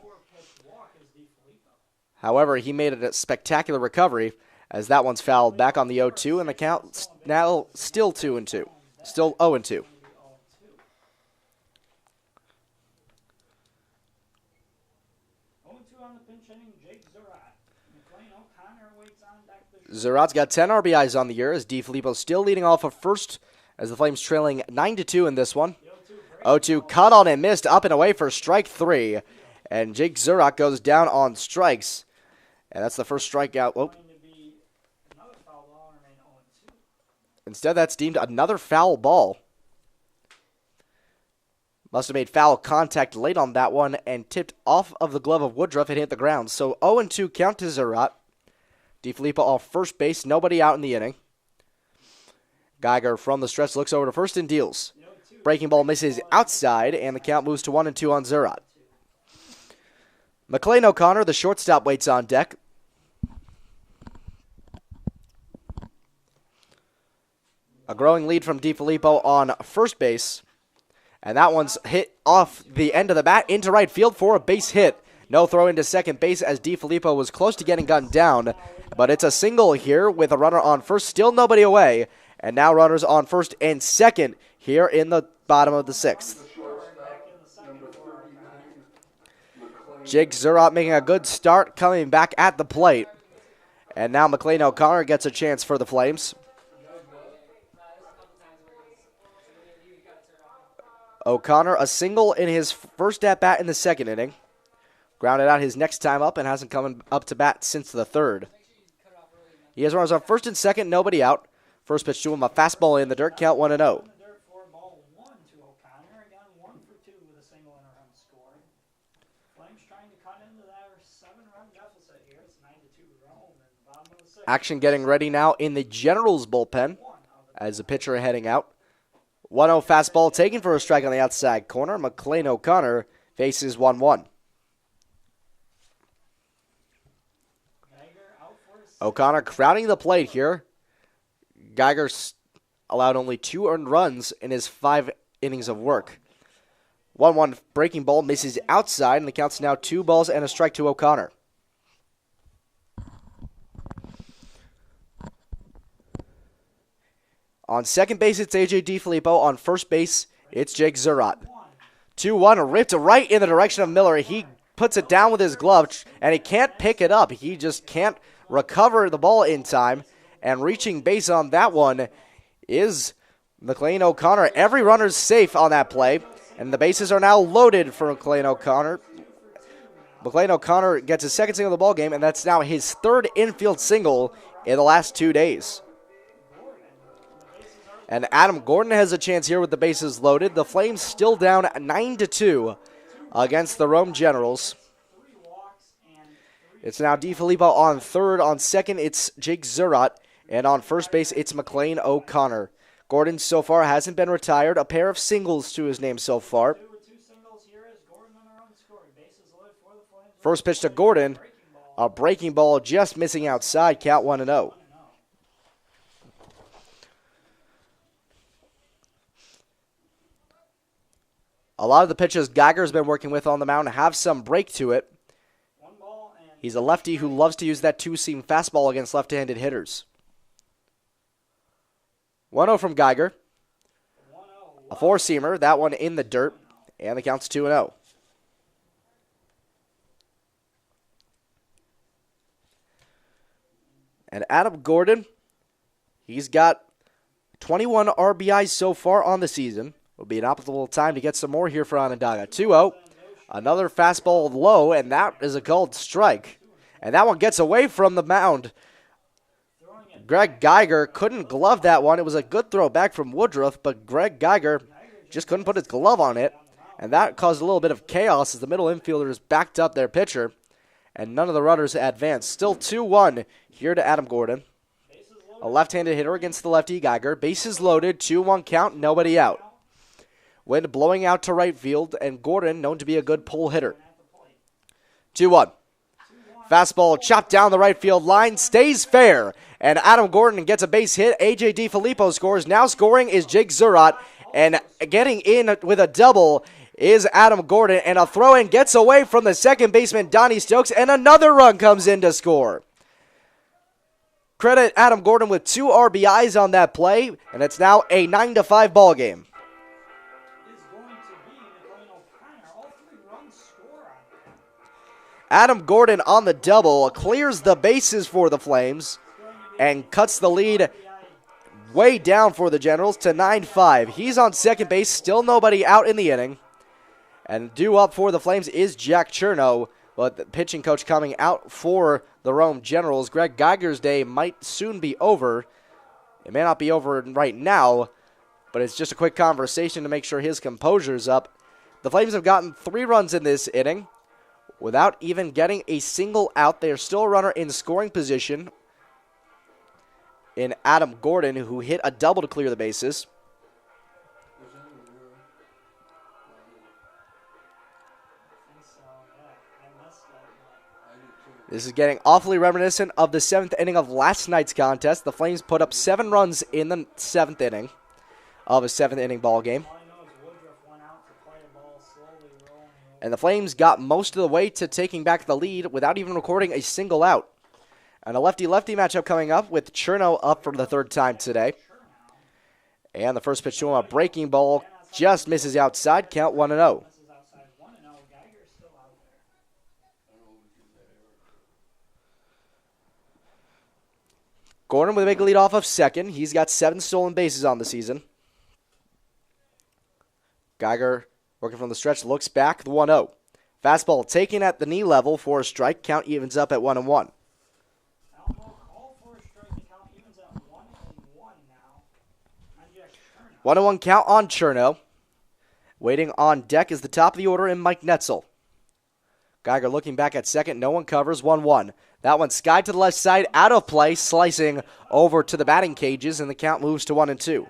However, he made a spectacular recovery as that one's fouled back on the 0-2, and the count now still 2-2. Still 0-2. Zurat's got 10 RBIs on the year as DiFilippo still leading off of first as the Flames trailing 9-2 in this one. 0-2 cut on and missed up and away for strike 3. And Jake Zurat goes down on strikes. And that's the first strikeout. Whoop. Instead, that's deemed another foul ball. Must have made foul contact late on that one and tipped off of the glove of Woodruff and hit the ground. So 0-2 count to Zurat. DiFilippo off first base, nobody out in the inning. Geiger from the stretch looks over to first and deals. Breaking ball misses outside, and the count moves to 1-2 on Zurat. McLean O'Connor, the shortstop, waits on deck. A growing lead from DiFilippo on first base. And that one's hit off the end of the bat into right field for a base hit. No throw into second base as DiFilippo was close to getting gunned down. But it's a single here with a runner on first, still nobody away. And now runners on first and second here in the bottom of the 6th. Jake Zurat making a good start, coming back at the plate. And now McLean O'Connor gets a chance for the Flames. O'Connor, a single in his first at-bat in the 2nd inning. Grounded out his next time up and hasn't come up to bat since the 3rd. He has runners on first and second, nobody out. First pitch to him, a fastball in the dirt, count 1-0. Action getting ready now in the Generals bullpen as the pitcher heading out. 1-0 fastball taken for a strike on the outside corner. McLean O'Connor faces 1-1. O'Connor crowding the plate here. Geiger allowed only 2 earned runs in his 5 innings of work. 1-1 breaking ball misses outside, and the count's now 2 balls and a strike to O'Connor. On second base, it's A.J. DiFilippo. On first base, it's Jake Zurat. 2-1, ripped right in the direction of Miller. He puts it down with his glove, and he can't pick it up. He just can't recover the ball in time. And reaching base on that one is McLean O'Connor, every runner's safe on that play, and the bases are now loaded for McLean O'Connor. McLean O'Connor gets his second single of the ball game, and that's now his third infield single in the last 2 days. And Adam Gordon has a chance here with the bases loaded. The Flames still down 9-2 against the Rome Generals. It's now DiFilippo on third. On second, it's Jake Zurot. And on first base, it's McLean O'Connor. Gordon so far hasn't been retired. A pair of singles to his name so far. First pitch to Gordon. A breaking ball just missing outside. Count 1-0. A lot of the pitches Geiger's been working with on the mound have some break to it. He's a lefty who loves to use that two-seam fastball against left-handed hitters. 1-0 from Geiger. A four-seamer, that one in the dirt, and the count's 2-0. And Adam Gordon, he's got 21 RBIs so far on the season. Will be an optimal time to get some more here for Onondaga. 2-0. Another fastball low, and that is a called strike. And that one gets away from the mound. Greg Geiger couldn't glove that one. It was a good throw back from Woodruff, but Greg Geiger just couldn't put his glove on it. And that caused a little bit of chaos as the middle infielders backed up their pitcher. And none of the runners advanced. Still 2-1 here to Adam Gordon. A left-handed hitter against the lefty Geiger. Bases loaded, 2-1 count, nobody out. Wind blowing out to right field, and Gordon known to be a good pull hitter. 2-1. Fastball chopped down the right field line, stays fair, and Adam Gordon gets a base hit. A.J. DiFilippo scores. Now scoring is Jake Zurot, and getting in with a double is Adam Gordon, and a throw-in gets away from the second baseman, Donnie Stokes, and another run comes in to score. Credit Adam Gordon with 2 RBIs on that play, and it's now a 9-5 ball game. Adam Gordon on the double clears the bases for the Flames and cuts the lead way down for the Generals to 9-5. He's on second base, still nobody out in the inning. And due up for the Flames is Jack Cherno, but the pitching coach coming out for the Rome Generals. Greg Geiger's day might soon be over. It may not be over right now, but it's just a quick conversation to make sure his composure's up. The Flames have gotten 3 runs in this inning. Without even getting a single out, they are still a runner in scoring position in Adam Gordon, who hit a double to clear the bases. This is getting awfully reminiscent of the 7th inning of last night's contest. The Flames put up 7 runs in the 7th inning of a 7th inning ball game. And the Flames got most of the way to taking back the lead without even recording a single out. And a lefty-lefty matchup coming up with Cherno up for the 3rd time today. And the first pitch to him, a breaking ball, just misses outside, count 1-0. Gordon with a big lead off of second. He's got 7 stolen bases on the season. Geiger working from the stretch, looks back, the 1-0. Fastball taken at the knee level for a strike. Count evens up at 1-1. 1-1 count on Cherno. Waiting on deck is the top of the order in Mike Netzel. Geiger looking back at second. No one covers. 1-1. That one skied to the left side, out of play, slicing over to the batting cages, and the count moves to 1-2.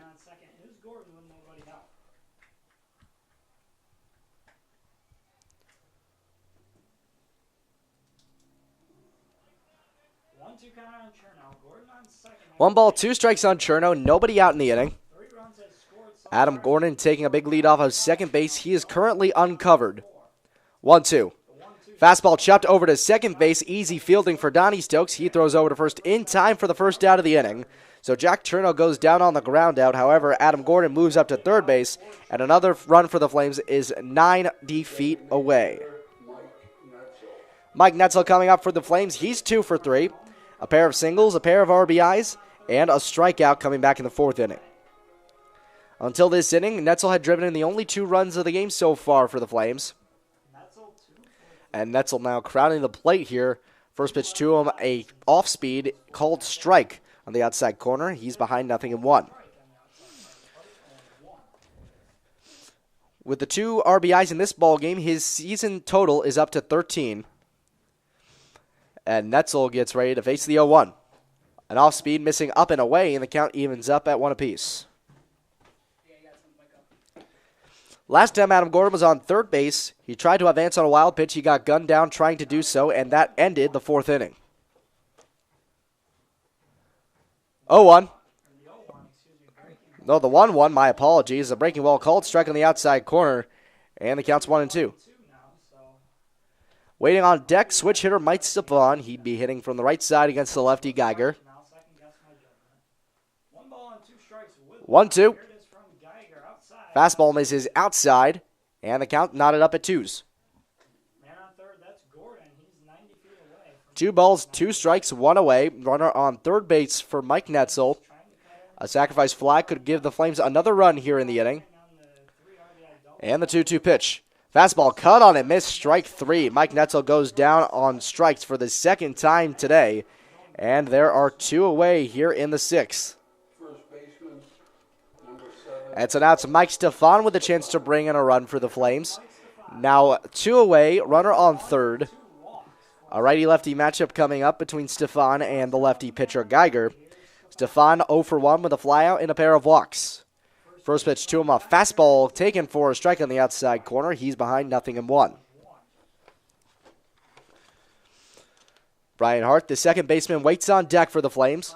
One ball, 2 strikes on Cherno. Nobody out in the inning. Adam Gordon taking a big lead off of second base. He is currently uncovered. 1-2. Fastball chopped over to second base. Easy fielding for Donnie Stokes. He throws over to first in time for the first out of the inning. So Jack Cherno goes down on the ground out. However, Adam Gordon moves up to third base. And another run for the Flames is 90 feet away. Mike Netzel coming up for the Flames. He's 2 for 3. A pair of singles, a pair of RBIs, and a strikeout coming back in the 4th inning. Until this inning, Netzel had driven in the only 2 runs of the game so far for the Flames. And Netzel now crowding the plate here. First pitch to him, a off-speed called strike on the outside corner. He's behind 0-1. With the 2 RBIs in this ball game, his season total is up to 13. And Netzel gets ready to face the 0-1. An off-speed missing up and away, and the count evens up at 1 apiece. Last time Adam Gordon was on third base, he tried to advance on a wild pitch. He got gunned down trying to do so, and that ended the 4th inning. 0-1. No, the 1-1, my apologies. A breaking ball called, strike on the outside corner, and the count's 1-2. Waiting on deck, switch hitter Mike Stefan. He'd be hitting from the right side against the lefty Geiger. 1-2. Fastball misses outside, and the count knotted up at 2s. 2 balls, 2 strikes, 1 away. Runner on third base for Mike Netzel. A sacrifice fly could give the Flames another run here in the inning. And the 2-2 pitch. Fastball cut on it, missed, strike 3. Mike Netzel goes down on strikes for the 2nd time today. And there are 2 away here in the 6th. And so now it's Mike Stefan with a chance to bring in a run for the Flames. Now 2 away, runner on third. A righty-lefty matchup coming up between Stefan and the lefty pitcher Geiger. Stefan 0 for 1 with a flyout and a pair of walks. First pitch to him, a fastball taken for a strike on the outside corner. He's behind 0-1. Brian Hart, the second baseman, waits on deck for the Flames.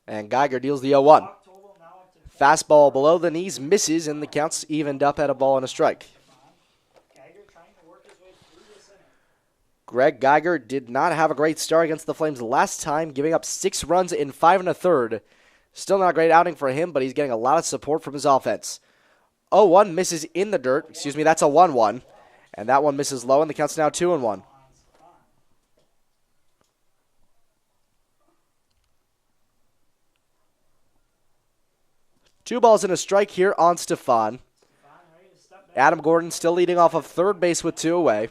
And Geiger deals the 0-1. Fastball below the knees, misses, and the count's evened up at a ball and a strike. Greg Geiger did not have a great start against the Flames last time, giving up 6 runs in 5 1/3. Still not a great outing for him, but he's getting a lot of support from his offense. 0-1 misses in the dirt. That's a 1-1. And that one misses low, and the count's now 2-1. Two balls and a strike here on Stefan. Adam Gordon still leading off of third base with 2 away.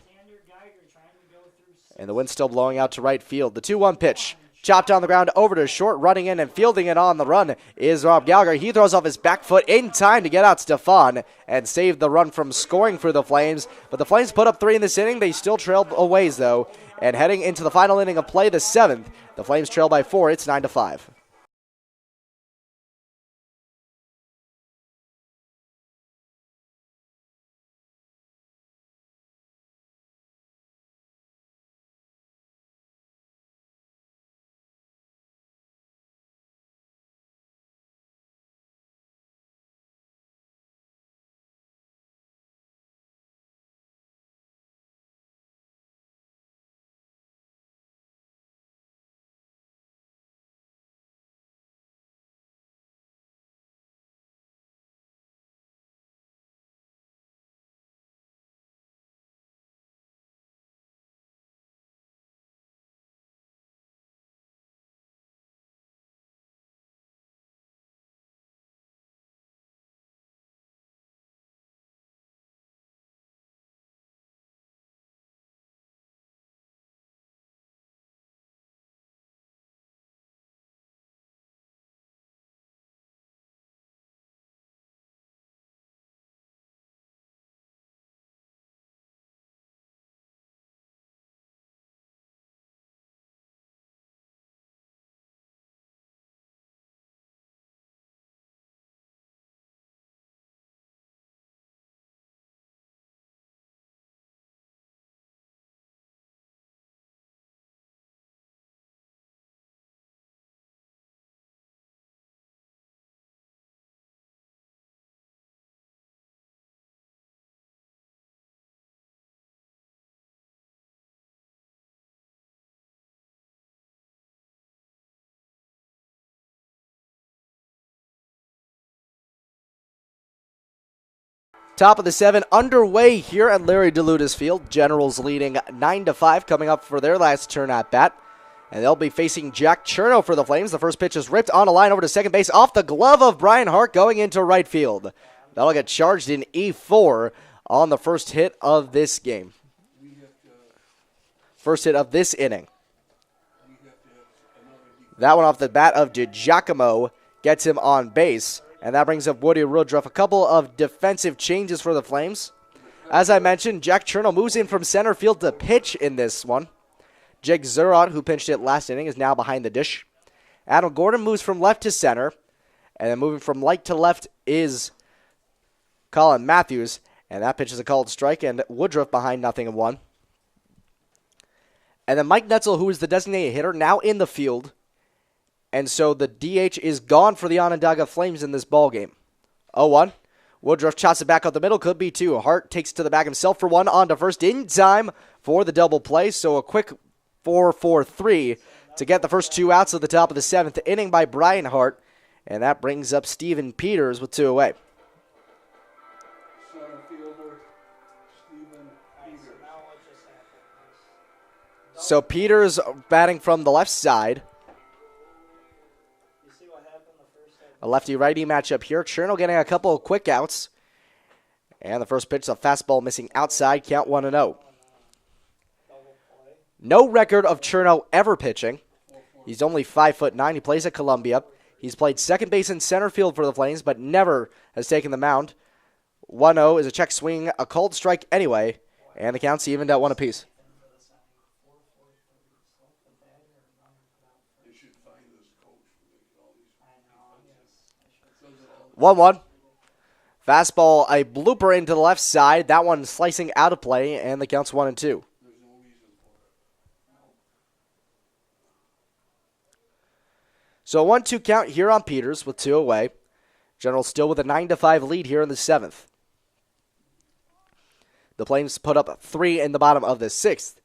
And the wind's still blowing out to right field. The 2-1 pitch. Chopped on the ground over to short, running in and fielding it on the run is Rob Gallagher. He throws off his back foot in time to get out Stefan and save the run from scoring for the Flames. But the Flames put up 3 in this inning. They still trail a ways, though. And heading into the final inning of play, the 7th, the Flames trail by 4. It's 9-5. Top of the 7 underway here at Larry DeLutis Field. Generals leading 9-5, coming up for their last turn at bat. And they'll be facing Jack Cherno for the Flames. The first pitch is ripped on a line over to second base off the glove of Brian Hart going into right field. That'll get charged in E4 on the first hit of this game. First hit of this inning. That one off the bat of DiGiacomo gets him on base. And that brings up Woody Woodruff. A couple of defensive changes for the Flames. As I mentioned, Jack Cherno moves in from center field to pitch in this one. Jake Zerot, who pinched it last inning, is now behind the dish. Adam Gordon moves from left to center. And then moving from right to left is Colin Matthews. And that pitch is a called strike, and Woodruff behind 0-1. And then Mike Netzel, who is the designated hitter, now in the field. And so the DH is gone for the Onondaga Flames in this ballgame. 0-1. Woodruff chops it back up the middle. Could be two. Hart takes to the back himself for one. On to first in time for the double play. So a quick 4-4-3 to get the first 2 outs at the top of the 7th inning by Brian Hart. And that brings up Steven Peters with 2 away. Center fielder, Steven Peters. So Peters batting from the left side. You see what happened the first time? A lefty-righty matchup here. Cherno getting a couple of quick outs. And the first pitch is a fastball missing outside. Count 1-0. Double play. No record of Cherno ever pitching. He's only 5'9". He plays at Columbia. He's played second base and center field for the Flames, but never has taken the mound. 1-0 is a check swing, a called strike anyway, and the count's evened at 1 apiece. They should find this coach for making all these. 1-1. Fastball, a blooper into the left side. That one slicing out of play, and the count's 1-2. There's no reason for it. So a 1-2 count here on Peters with 2 away. Generals still with a 9-5 lead here in the 7th. The Flames put up 3 in the bottom of the 6th.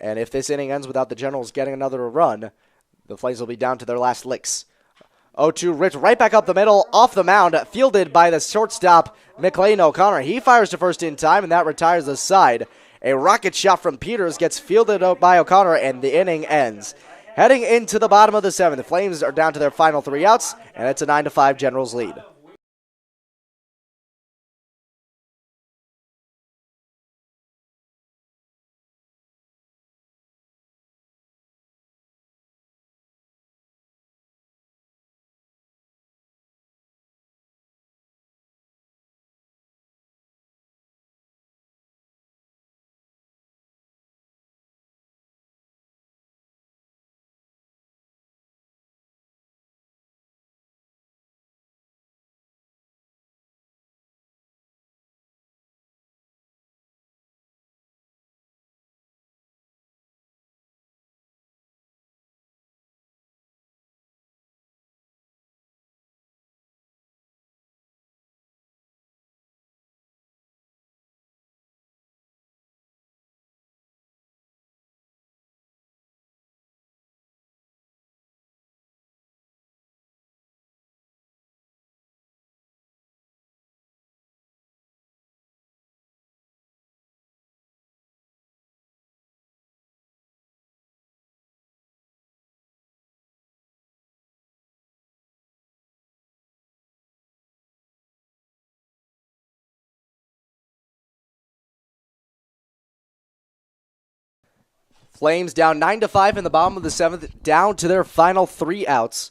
And if this inning ends without the Generals getting another run, the Flames will be down to their last licks. 0-2 ripped right back up the middle, off the mound, fielded by the shortstop, McLean O'Connor. He fires to first in time, and that retires the side. A rocket shot from Peters gets fielded out by O'Connor, and the inning ends. Heading into the bottom of the 7th, the Flames are down to their final 3 outs, and it's a 9-5 Generals lead. Flames down 9-5 in the bottom of the 7th, down to their final 3 outs.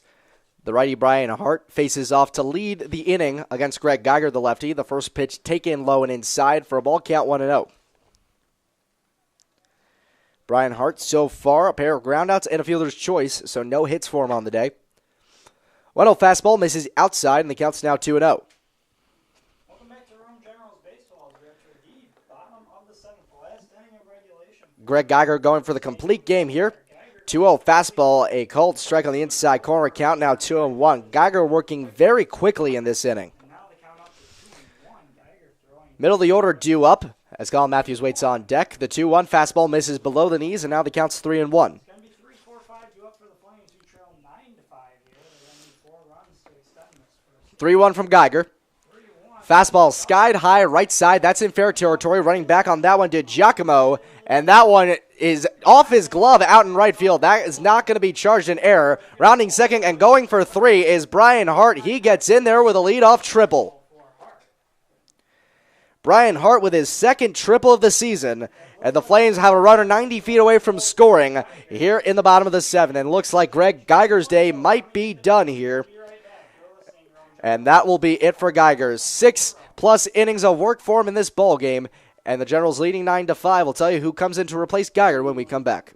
The righty Brian Hart faces off to lead the inning against Greg Geiger, the lefty. The first pitch taken low and inside for a ball count 1-0. Brian Hart so far a pair of groundouts and a fielder's choice, so no hits for him on the day. 1-0 fastball misses outside, and the count's now 2-0. Welcome back to Rome Generals Baseball. We're at the bottom of the 7th, last inning of regulation. Greg Geiger going for the complete game here. 2-0 fastball, a called strike on the inside corner, count now 2-1. Geiger working very quickly in this inning. Now the count up to 2-1. Geiger throwing. Middle of the order due up as Colin Matthews waits on deck. The 2-1 fastball misses below the knees, and now the count's 3-1. It's going to be 3-4-5 due up for the Flames, who trail 9-5 here. They're going to need 4 runs to extend this first. 3-1 from Geiger. 3-1. Fastball skied high right side. That's in fair territory. Running back on that one to Giacomo. And that one is off his glove out in right field. That is not going to be charged in error. Rounding second and going for 3 is Brian Hart. He gets in there with a leadoff triple. Brian Hart with his second triple of the season. And the Flames have a runner 90 feet away from scoring here in the bottom of the 7th. And looks like Greg Geiger's day might be done here. And that will be it for Geiger. 6+ innings of work for him in this ball game. And the Generals leading 9-5. We'll tell you who comes in to replace Geiger when we come back.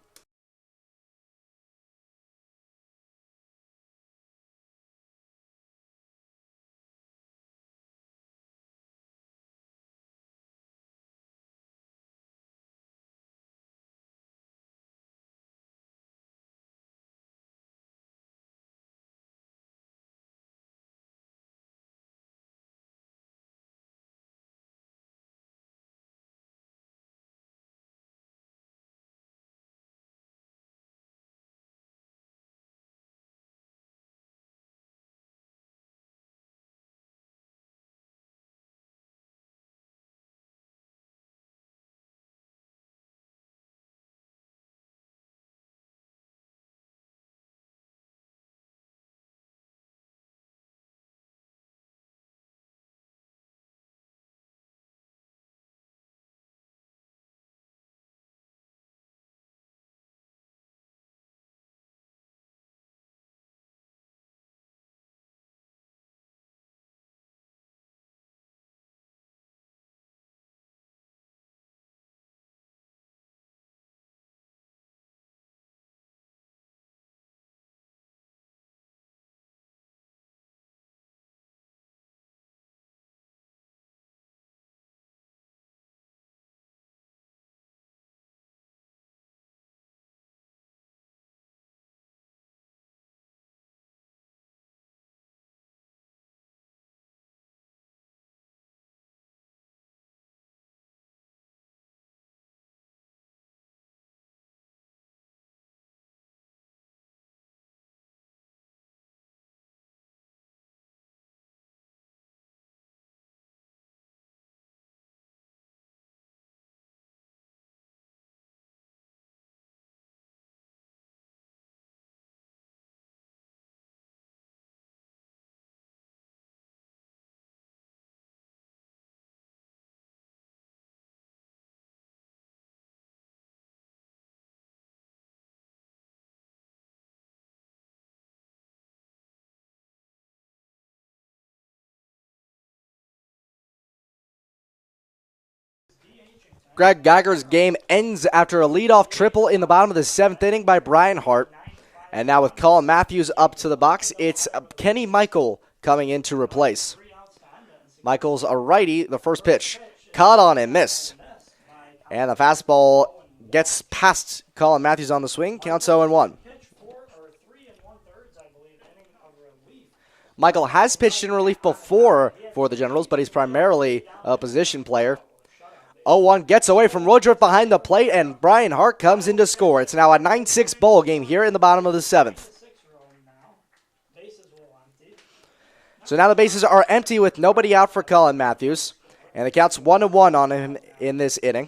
Greg Geiger's game ends after a leadoff triple in the bottom of the 7th inning by Brian Hart. And now with Colin Matthews up to the box, it's Kenny Michael coming in to replace. Michael's a righty. The first pitch caught on and missed. And the fastball gets past Colin Matthews on the swing. Counts 0-1. Michael has pitched in relief before for the Generals, but he's primarily a position player. 0-1 gets away from Woodruff behind the plate, and Brian Hart comes in to score. It's now a 9-6 ball game here in the bottom of the 7th. So now the bases are empty with nobody out for Colin Matthews, and the count's 1-1 on him in this inning.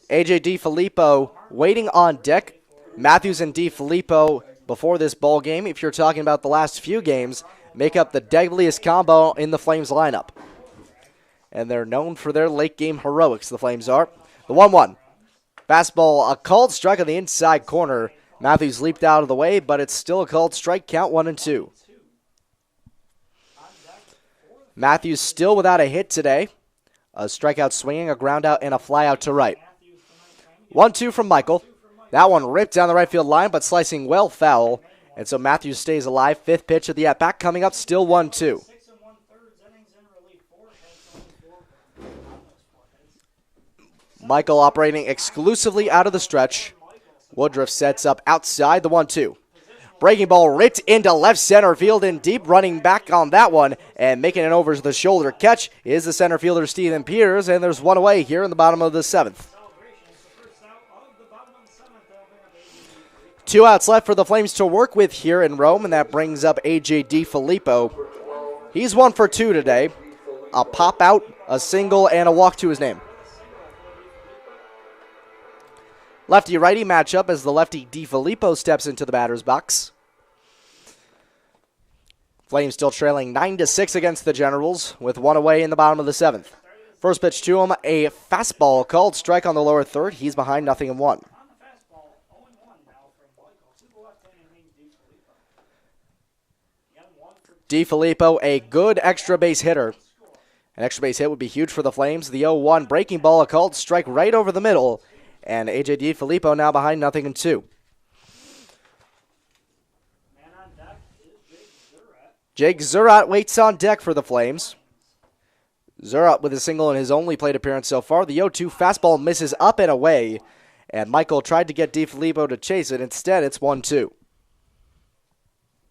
AJ DiFilippo waiting on deck. Matthews and DiFilippo before this ball game, if you're talking about the last few games, make up the deadliest combo in the Flames lineup. And they're known for their late-game heroics, the Flames are. The 1-1. Fastball, a called strike on the inside corner. Matthews leaped out of the way, but it's still a called strike, count 1-2. Matthews still without a hit today. A strikeout swinging, a ground out, and a fly out to right. 1-2 from Michael. That one ripped down the right field line, but slicing well foul. And so Matthews stays alive. 5th pitch of the at-bat coming up, still 1-2. Michael operating exclusively out of the stretch. Woodruff sets up outside the 1-2. Breaking ball ripped into left center field and deep, running back on that one and making it over to the shoulder catch is the center fielder Steven Peters, and there's one away here in the bottom of the 7th. 2 outs left for the Flames to work with here in Rome, and that brings up A.J. DiFilippo. He's 1 for 2 today. A pop out, a single, and a walk to his name. Lefty-righty matchup as the lefty DiFilippo steps into the batter's box. Flames still trailing 9-6 against the Generals with 1 away in the bottom of the 7th. First pitch to him, a fastball called strike on the lower third. He's behind 0-1. On the fastball, 0-1 now from Michael. To the left-handed named DiFilippo. Again, 1 for 2. DiFilippo, a good extra base hitter. An extra base hit would be huge for the Flames. The 0-1 breaking ball, a called strike right over the middle. And A.J. DiFilippo now behind 0-2. Man on deck is Jake Zurrat. Jake Zurrat waits on deck for the Flames. Zurrat with a single in his only plate appearance so far. The 0-2 fastball misses up and away. And Michael tried to get DiFilippo to chase it. Instead, it's 1-2.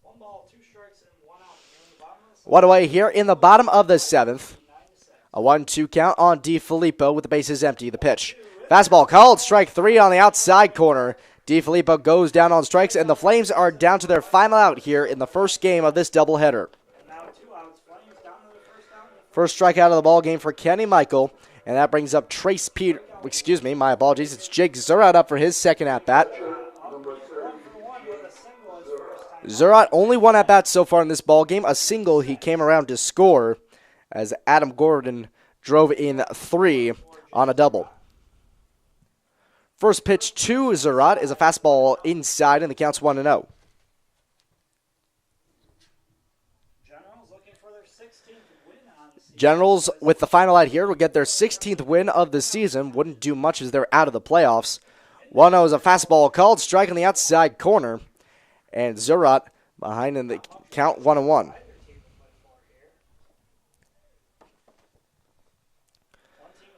1 ball, 2 strikes, and 1 out. In the bottom of the 1 away here in the bottom of the 7th. A 1-2 count on DiFilippo with the bases empty. The pitch. Fastball called. Strike 3 on the outside corner. DiFilippo goes down on strikes, and the Flames are down to their final out here in the first game of this doubleheader. now 2 outs. Flames down to the first out. First strikeout of the ball game for Kenny Michael, and that brings up Trace Peter. Excuse me, my apologies. It's Jake Zurrat up for his second at bat. 1 for 1 with a single his first time. Zurrat only 1 at bat so far in this ball game. A single he came around to score as Adam Gordon drove in 3 on a double. First pitch to Zurrat is a fastball inside, and the count's 1-0. Generals looking for their 16th win on the season. Generals, with the final out here, will get their 16th win of the season. Wouldn't do much as they're out of the playoffs. 1-0 is a fastball called, strike on the outside corner, and Zurrat behind in the count 1-1. One team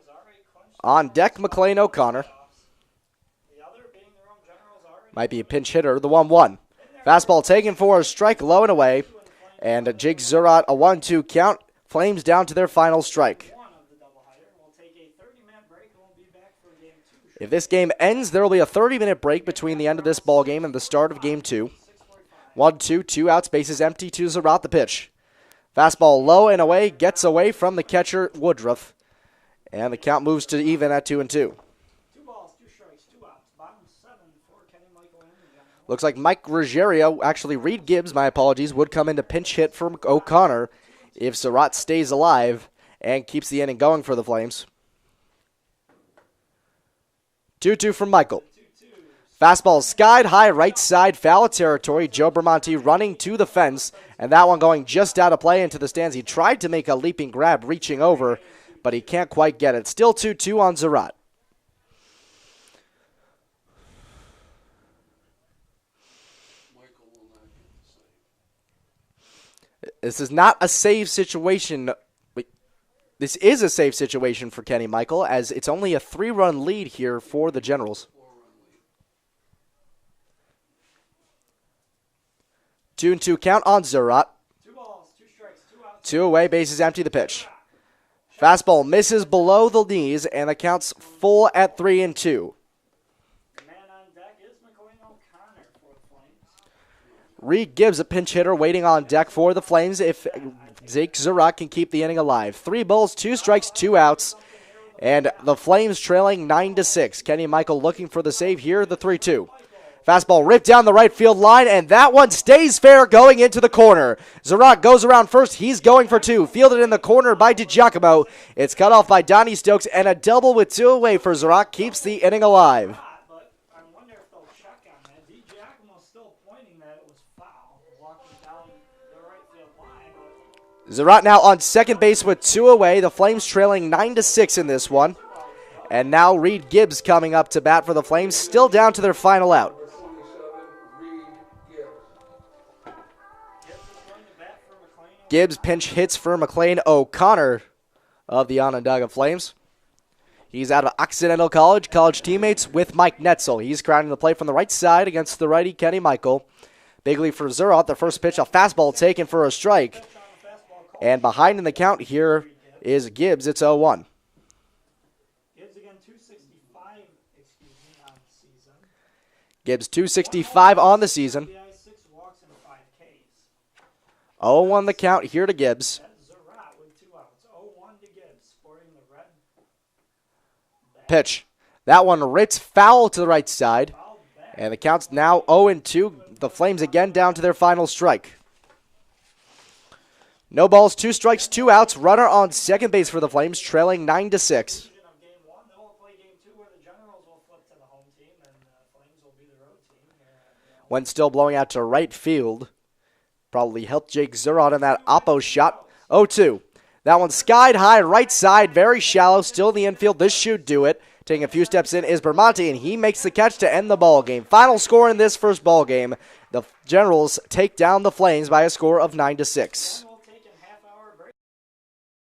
is already clinched. On deck, McLean O'Connor. The other being the Rome Generals already. Might be a pinch hitter, the 1-1. Fastball taken for a strike, low and away. And Jake Zurrat, a 1-2 count. Flames down to their final strike. One of the doubleheader. We'll take a 30-minute break and we'll be back for game 2. If this game ends, there will be a 30-minute break between the end of this ball game and the start of game 2. 1-2, 2 outs, bases empty to Zurrat, the pitch. Fastball low and away, gets away from the catcher, Woodruff. And the count moves to even at 2-2. 2 balls, 2 strikes, 2 outs. Bottom 7 for Kenny Michael and the Generals. Looks like Mike Ruggiero, actually Reed Gibbs, my apologies, would come in to pinch hit from O'Connor if Zurrat stays alive and keeps the inning going for the Flames. 2-2 from Michael. Fastball skied high right side, foul territory. Joe Bramante running to the fence, and that one going just out of play into the stands. He tried to make a leaping grab, reaching over, but he can't quite get it. Still 2-2 on Zurrat. Michael will not get the save. This is not a save situation. This is a save situation for Kenny Michael, as it's only a 3-run lead here for the Generals. 2-2 count on Zurrat. 2 balls, 2 strikes, 2 outs. 2 away, bases empty, the pitch. Fastball misses below the knees, and the count's full at 3-2. The man on deck is McLean O'Connor for the Flames. Reed Gibbs, a pinch hitter, waiting on deck for the Flames if Jake Zurrat can keep the inning alive. 3 balls, 2 strikes, 2 outs, and the Flames trailing 9-6. Kenny Michael looking for the save here, the 3-2. Fastball ripped down the right field line, and that one stays fair going into the corner. Zurrat goes around first. He's going for 2. Fielded in the corner by DiGiacomo. It's cut off by Donnie Stokes, and a double with 2 away for Zurrat keeps the inning alive. But I wonder if they'll check on that. DiGiacomo's still pointing that it was foul, walking down the right field line. Zurrat now on second base with 2 away. The Flames trailing 9-6 in this one. And now Reed Gibbs coming up to bat for the Flames, still down to their final out. Gibbs pinch hits for McLean O'Connor of the Onondaga Flames. He's out of Occidental College, college teammates with Mike Netzel. He's crowding the play from the right side against the righty Kenny Michael. Big lead for Zurrat. The first pitch, a fastball taken for a strike. And behind in the count here is Gibbs. It's 0-1. Gibbs again 265, on the season. Gibbs 265 on the season. RBI, 6 walks and 5 Ks. 0-1 the count here to Gibbs. That's Surratt with 2 outs. 0-1 to Gibbs, sporting the red. Pitch. That one rips foul to the right side. Foul back. And the count's now 0-2. The Flames again down to their final strike. No balls, 2 strikes, 2 outs. Runner on second base for the Flames, trailing 9-6. Of game 1, they'll play game 2 where the Generals will flip to the home team and Flames will be the road team. When still blowing out to right field. Probably helped Jake Zurot in that oppo shot. 0-2. That one skied high, right side, very shallow, still in the infield. This should do it. Taking a few steps in is Bermonti, and he makes the catch to end the ball game. Final score in this first ball game: the Generals take down the Flames by a score of 9-6.